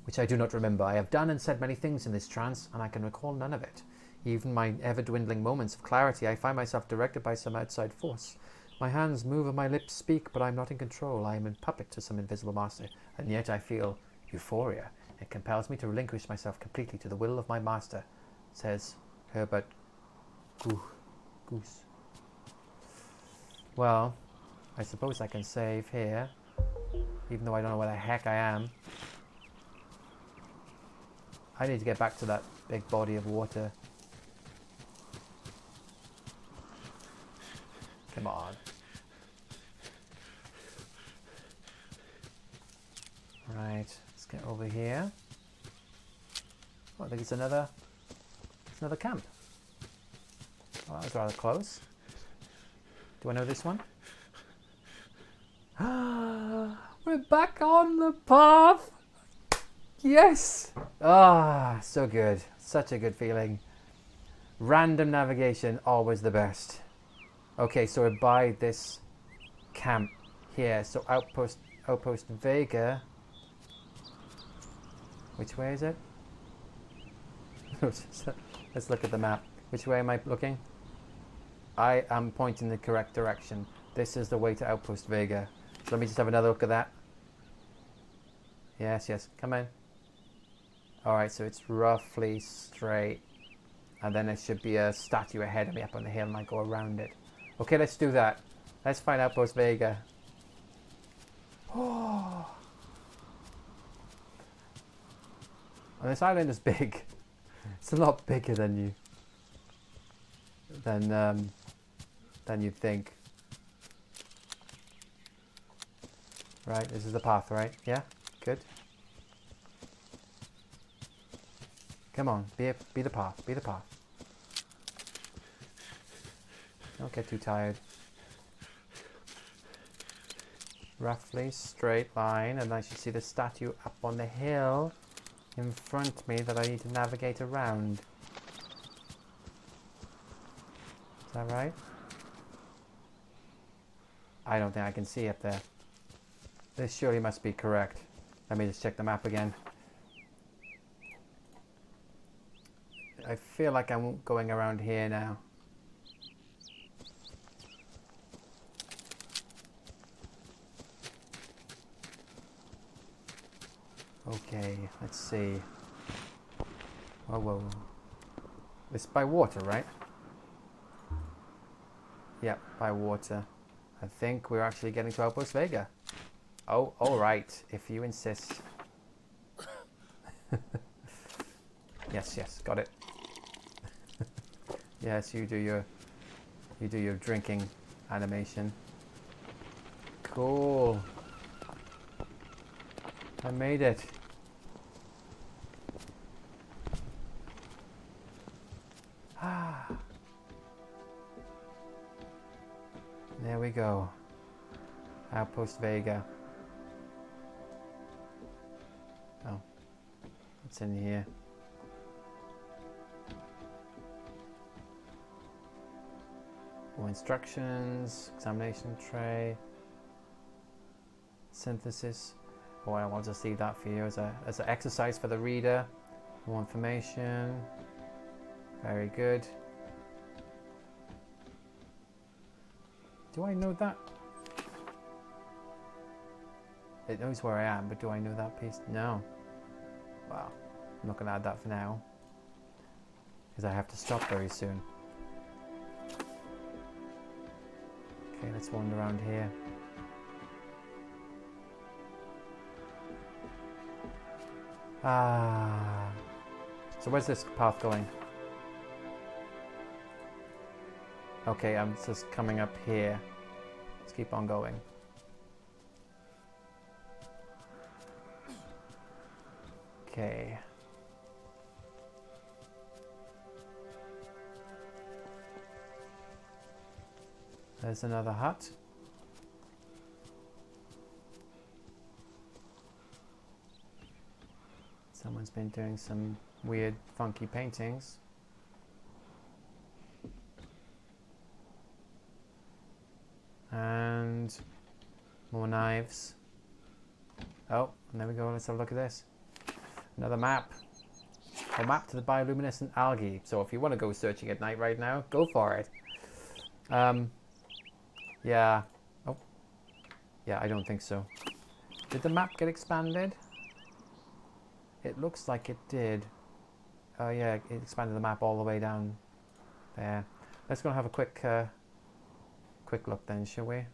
which I do not remember. I have done and said many things in this trance, and I can recall none of it. Even my ever-dwindling moments of clarity, I find myself directed by some outside force. My hands move and my lips speak, but I am not in control. I am in puppet to some invisible master, and yet I feel euphoria. It compels me to relinquish myself completely to the will of my master, says Herbert Goose. Well, I suppose I can save here, even though I don't know where the heck I am. I need to get back to that big body of water. Come on. Right, let's get over here. Oh, I think it's another camp. Oh, that was rather close. Do I know this one? We're back on the path! Yes! Ah, so good. Such a good feeling. Random navigation, always the best. Okay, so we're by this camp here. So outpost Vega. Which way is it? Let's look at the map. Which way am I looking? I am pointing the correct direction. This is the way to Outpost Vega. So let me just have another look at that. Yes, yes, come in. Alright, so it's roughly straight. And then there should be a statue ahead of me up on the hill and I go around it. Okay, let's do that. Let's find Outpost Vega. Oh. And this island is big. It's a lot bigger than you'd think. Right, this is the path, right? Yeah, good. Come on, be the path, be the path. Don't get too tired. Roughly straight line, and I should see the statue up on the hill in front of me that I need to navigate around. Is that right? I don't think I can see up there. This surely must be correct. Let me just check the map again. I feel like I'm going around here now. Okay, let's see. Whoa, whoa. It's by water, right? Yep, by water. I think we're actually getting to Outpost Vega. Oh, alright, if you insist. Yes, yes, got it. Yes, you do your drinking animation. Cool. I made it. Ah. There we go. Outpost Vega. Oh, what's in here? More instructions, examination tray, synthesis. Oh, I'll just leave that for you as an exercise for the reader. More information. Very good. Do I know that? It knows where I am, but do I know that piece? No. Well, I'm not going to add that for now, because I have to stop very soon. Okay, let's wander around here. Ah. So where's this path going? Okay, I'm just coming up here. Let's keep on going. Okay. There's another hut. Someone's been doing some weird, funky paintings. And more knives. Oh, and there we go. Let's have a look at this. Another map. A map to the bioluminescent algae. So if you want to go searching at night right now, go for it. Yeah. Oh. Yeah, I don't think so. Did the map get expanded? It looks like it did. Oh yeah, it expanded the map all the way down there. Let's go and have a quick look then, shall we?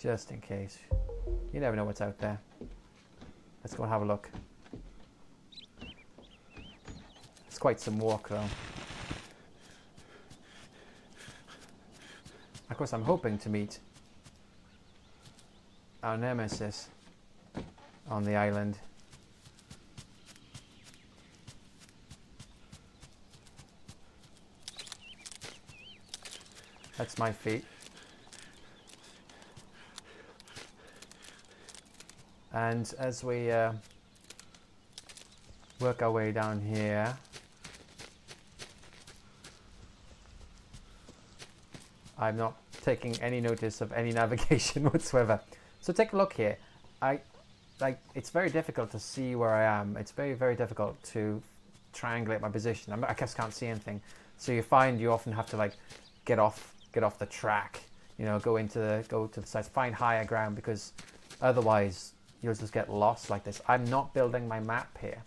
Just in case. You never know what's out there. Let's go and have a look. It's quite some walk though. Of course, I'm hoping to meet our nemesis on the island. That's my feet. And as we work our way down here, I'm not taking any notice of any navigation whatsoever. So take a look here. It's very difficult to see where I am. It's very, very difficult to triangulate my position. I just can't see anything. So you find you often have to like get off the track. You know, go to the sides, find higher ground, because otherwise you'll just get lost like this. I'm not building my map here.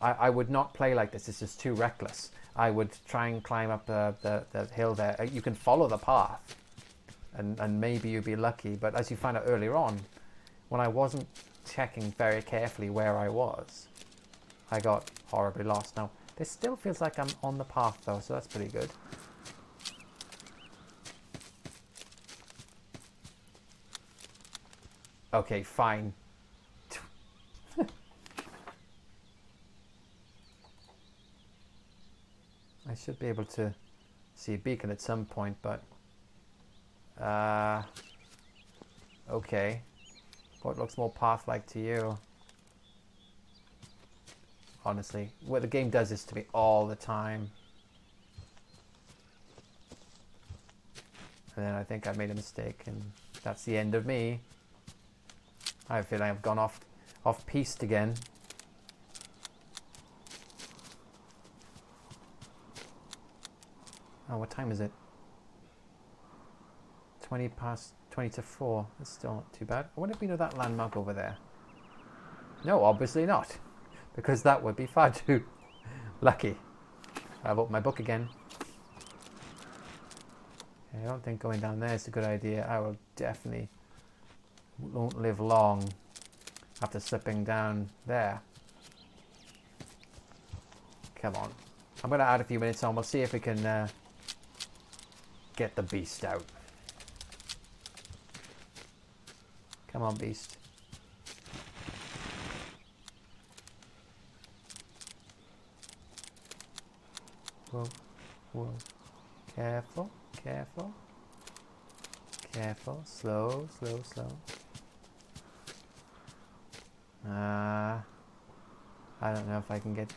I would not play like this. It's just too reckless. I would try and climb up the hill there. You can follow the path, and maybe you'd be lucky. But as you found out earlier on, when I wasn't checking very carefully where I was, I got horribly lost. Now, this still feels like I'm on the path though, so that's pretty good. Okay, fine. I should be able to see a beacon at some point, but okay. What looks more path-like to you? Honestly, what the game does this to me all the time. And then I think I made a mistake, and that's the end of me. I feel like I've gone off piste again. Oh, what time is it? 20 to 4. That's still not too bad. I wonder if we know that landmark over there. No, obviously not. Because that would be far too lucky. I've opened my book again. I don't think going down there is a good idea. I will definitely won't live long after slipping down there. Come on. I'm going to add a few minutes on. We'll see if we can get the beast out. Come on, beast. Whoa, whoa. Careful, careful. Careful. Slow, slow, slow. I don't know if I can get...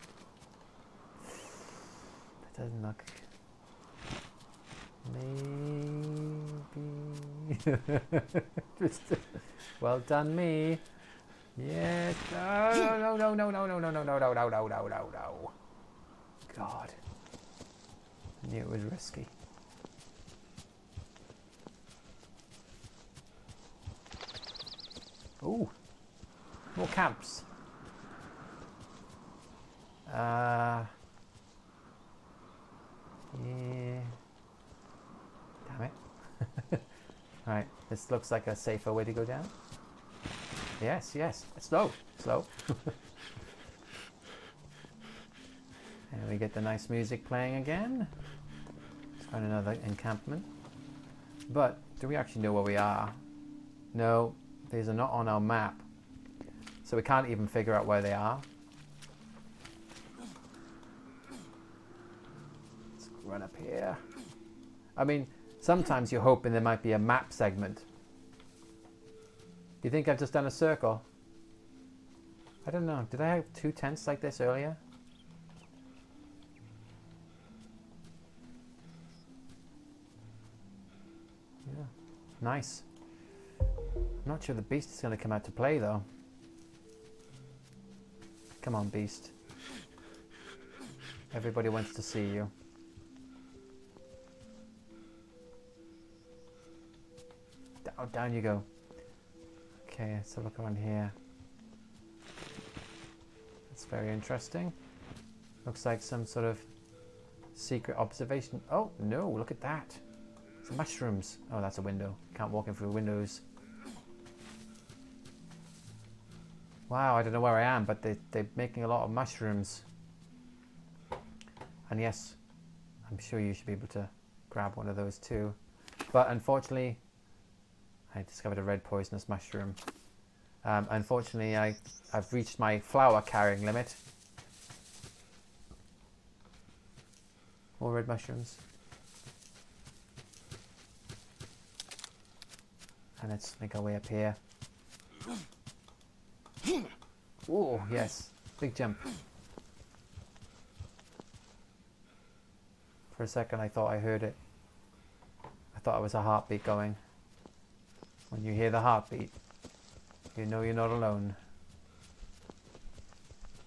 That doesn't look... Maybe... Well done, me. Yes. No, no, no, no, no, no, no, no, no, no, no, no, no, no, no. God. I knew it was risky. Ooh. More camps. Yeah. Damn it. Alright, this looks like a safer way to go down. Yes, yes. Slow, slow. And we get the nice music playing again. Find another encampment. But do we actually know where we are? No, these are not on our map. So we can't even figure out where they are. Let's run up here. I mean, sometimes you're hoping there might be a map segment. You think I've just done a circle? I don't know. Did I have 2 tents like this earlier? Yeah. Nice. I'm not sure the beast is going to come out to play though. Come on, beast. Everybody wants to see you. Oh, down you go. Okay, let's have a look around here. That's very interesting. Looks like some sort of secret observation. Oh, no, look at that. Some mushrooms. Oh, that's a window. Can't walk in through windows. Wow, I don't know where I am, but they're making a lot of mushrooms. And yes, I'm sure you should be able to grab one of those too. But unfortunately, I discovered a red poisonous mushroom. Unfortunately, I've reached my flower carrying limit. More red mushrooms. And let's make our way up here. Oh, yes. Big jump. For a second, I thought I heard it. I thought it was a heartbeat going. When you hear the heartbeat, you know you're not alone.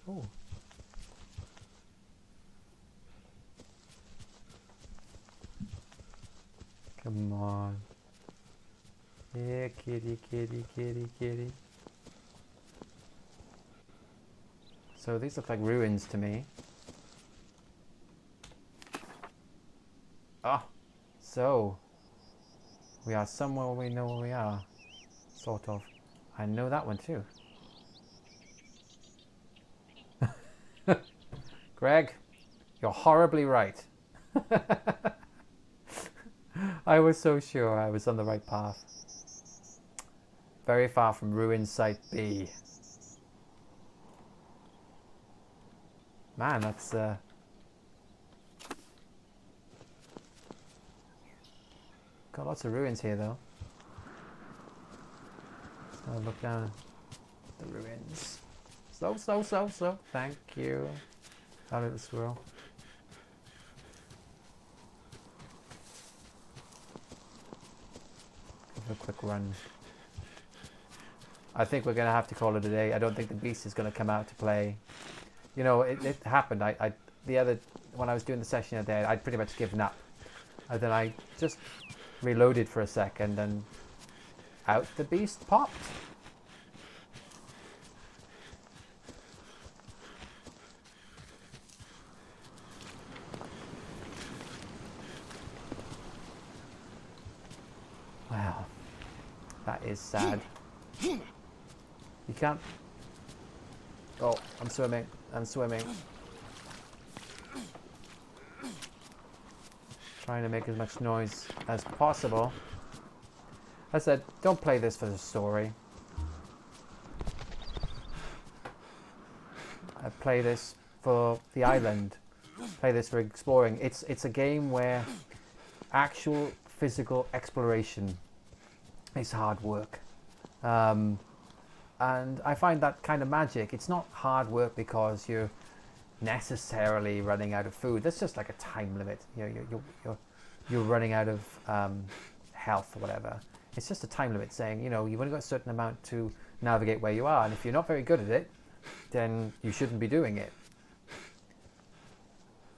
Oh. Come on. Yeah, kitty, kitty, kitty, kitty. So these look like ruins to me. Ah, so we are somewhere we know where we are. Sort of. I know that one too. Greg, you're horribly right. I was so sure I was on the right path. Very far from ruin site B. Man, that's got lots of ruins here though. So look down at the ruins. Slow, slow, slow, slow. Thank you. Our little squirrel. Give it a quick run. I think we're going to have to call it a day. I don't think the beast is going to come out to play. You know, it happened. When I was doing the session the other day, I'd pretty much given up. And then I just reloaded for a second and out the beast popped. Wow. That is sad. You can't... Oh, I'm swimming. I'm swimming. Trying to make as much noise as possible. I said, don't play this for the story. I play this for the island. Play this for exploring. It's a game where actual physical exploration is hard work. And I find that kind of magic. It's not hard work because you're necessarily running out of food. That's just like a time limit. You're running out of health or whatever. It's just a time limit saying, you know, you've only got a certain amount to navigate where you are, and if you're not very good at it, then you shouldn't be doing it.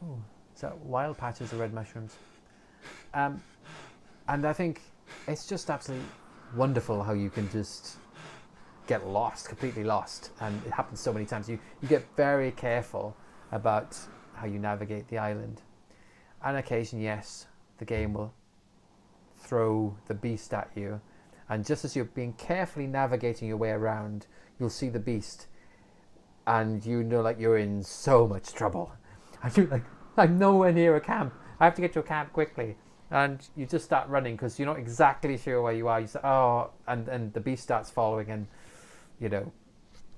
Oh, so wild patches of red mushrooms. And I think it's just absolutely wonderful how you can just get lost, completely lost, and it happens so many times. You get very careful about how you navigate the island. On occasion, yes, the game will throw the beast at you, and just as you're being carefully navigating your way around, you'll see the beast, and you know, like, you're in so much trouble, and you're like, I'm nowhere near a camp. I have to get to a camp quickly. And you just start running because you're not exactly sure where you are. You say, oh, and the beast starts following, and you know,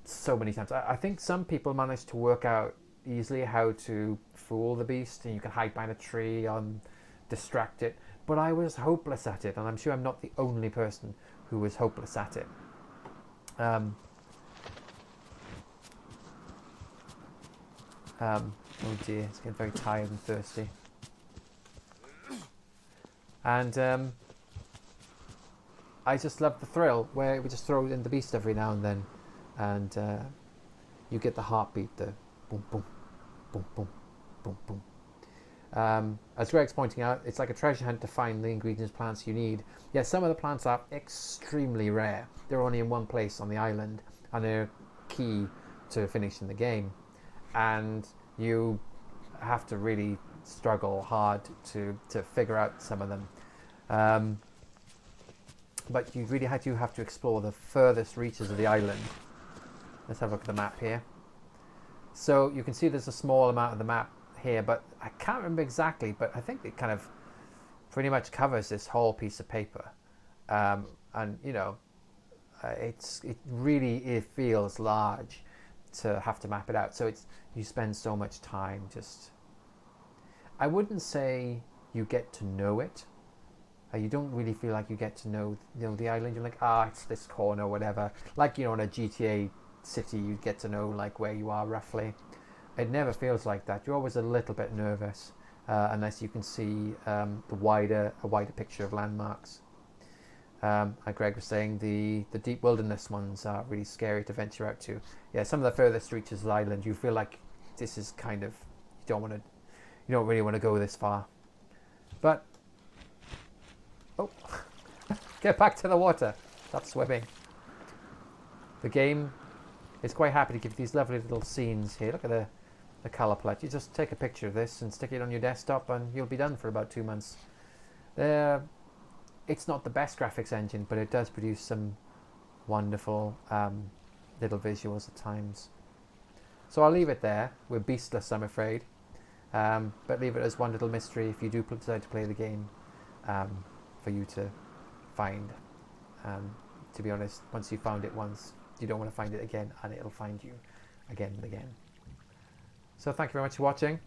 so many times. I think some people manage to work out easily how to fool the beast, and you can hide behind a tree and distract it. But I was hopeless at it, and I'm sure I'm not the only person who was hopeless at it. Oh dear, it's getting very tired and thirsty. And I just love the thrill where we just throw in the beast every now and then, and you get the heartbeat, the boom, boom, boom, boom, boom, boom. As Greg's pointing out, it's like a treasure hunt to find the ingredients, plants you need. Yeah, some of the plants are extremely rare. They're only in one place on the island, and they're key to finishing the game. And you have to really struggle hard to figure out some of them. But you really do have to explore the furthest reaches of the island. Let's have a look at the map here. So you can see there's a small amount of the map here, but I can't remember exactly, but I think it kind of pretty much covers this whole piece of paper. And you know, it feels large to have to map it out. So you spend so much time just, I wouldn't say you get to know it. You don't really feel like you get to know the island. You're like, it's this corner or whatever. Like, in a GTA city, you get to know like where you are roughly. It never feels like that. You're always a little bit nervous unless you can see a wider picture of landmarks. Like Greg was saying, the deep wilderness ones are really scary to venture out to. Yeah, some of the furthest reaches of the island, you feel like this is kind of, you don't really want to go this far. But get back to the water. Stop swimming. The game is quite happy to give these lovely little scenes here. Look at the colour palette. You just take a picture of this and stick it on your desktop and you'll be done for about 2 months. It's not the best graphics engine, but it does produce some wonderful little visuals at times. So I'll leave it there. We're beastless, I'm afraid. But leave it as one little mystery if you do decide to play the game, for you to find. To be honest, once you found it once, you don't want to find it again, and it'll find you again and again. So thank you very much for watching.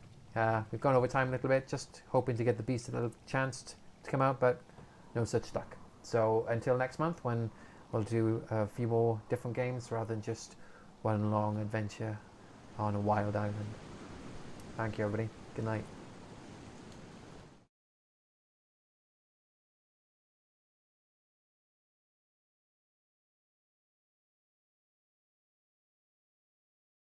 We've gone over time a little bit, just hoping to get the beast a little chance to come out, but no such luck. So until next month, when we'll do a few more different games rather than just one long adventure on a wild island. Thank you, everybody. Good night.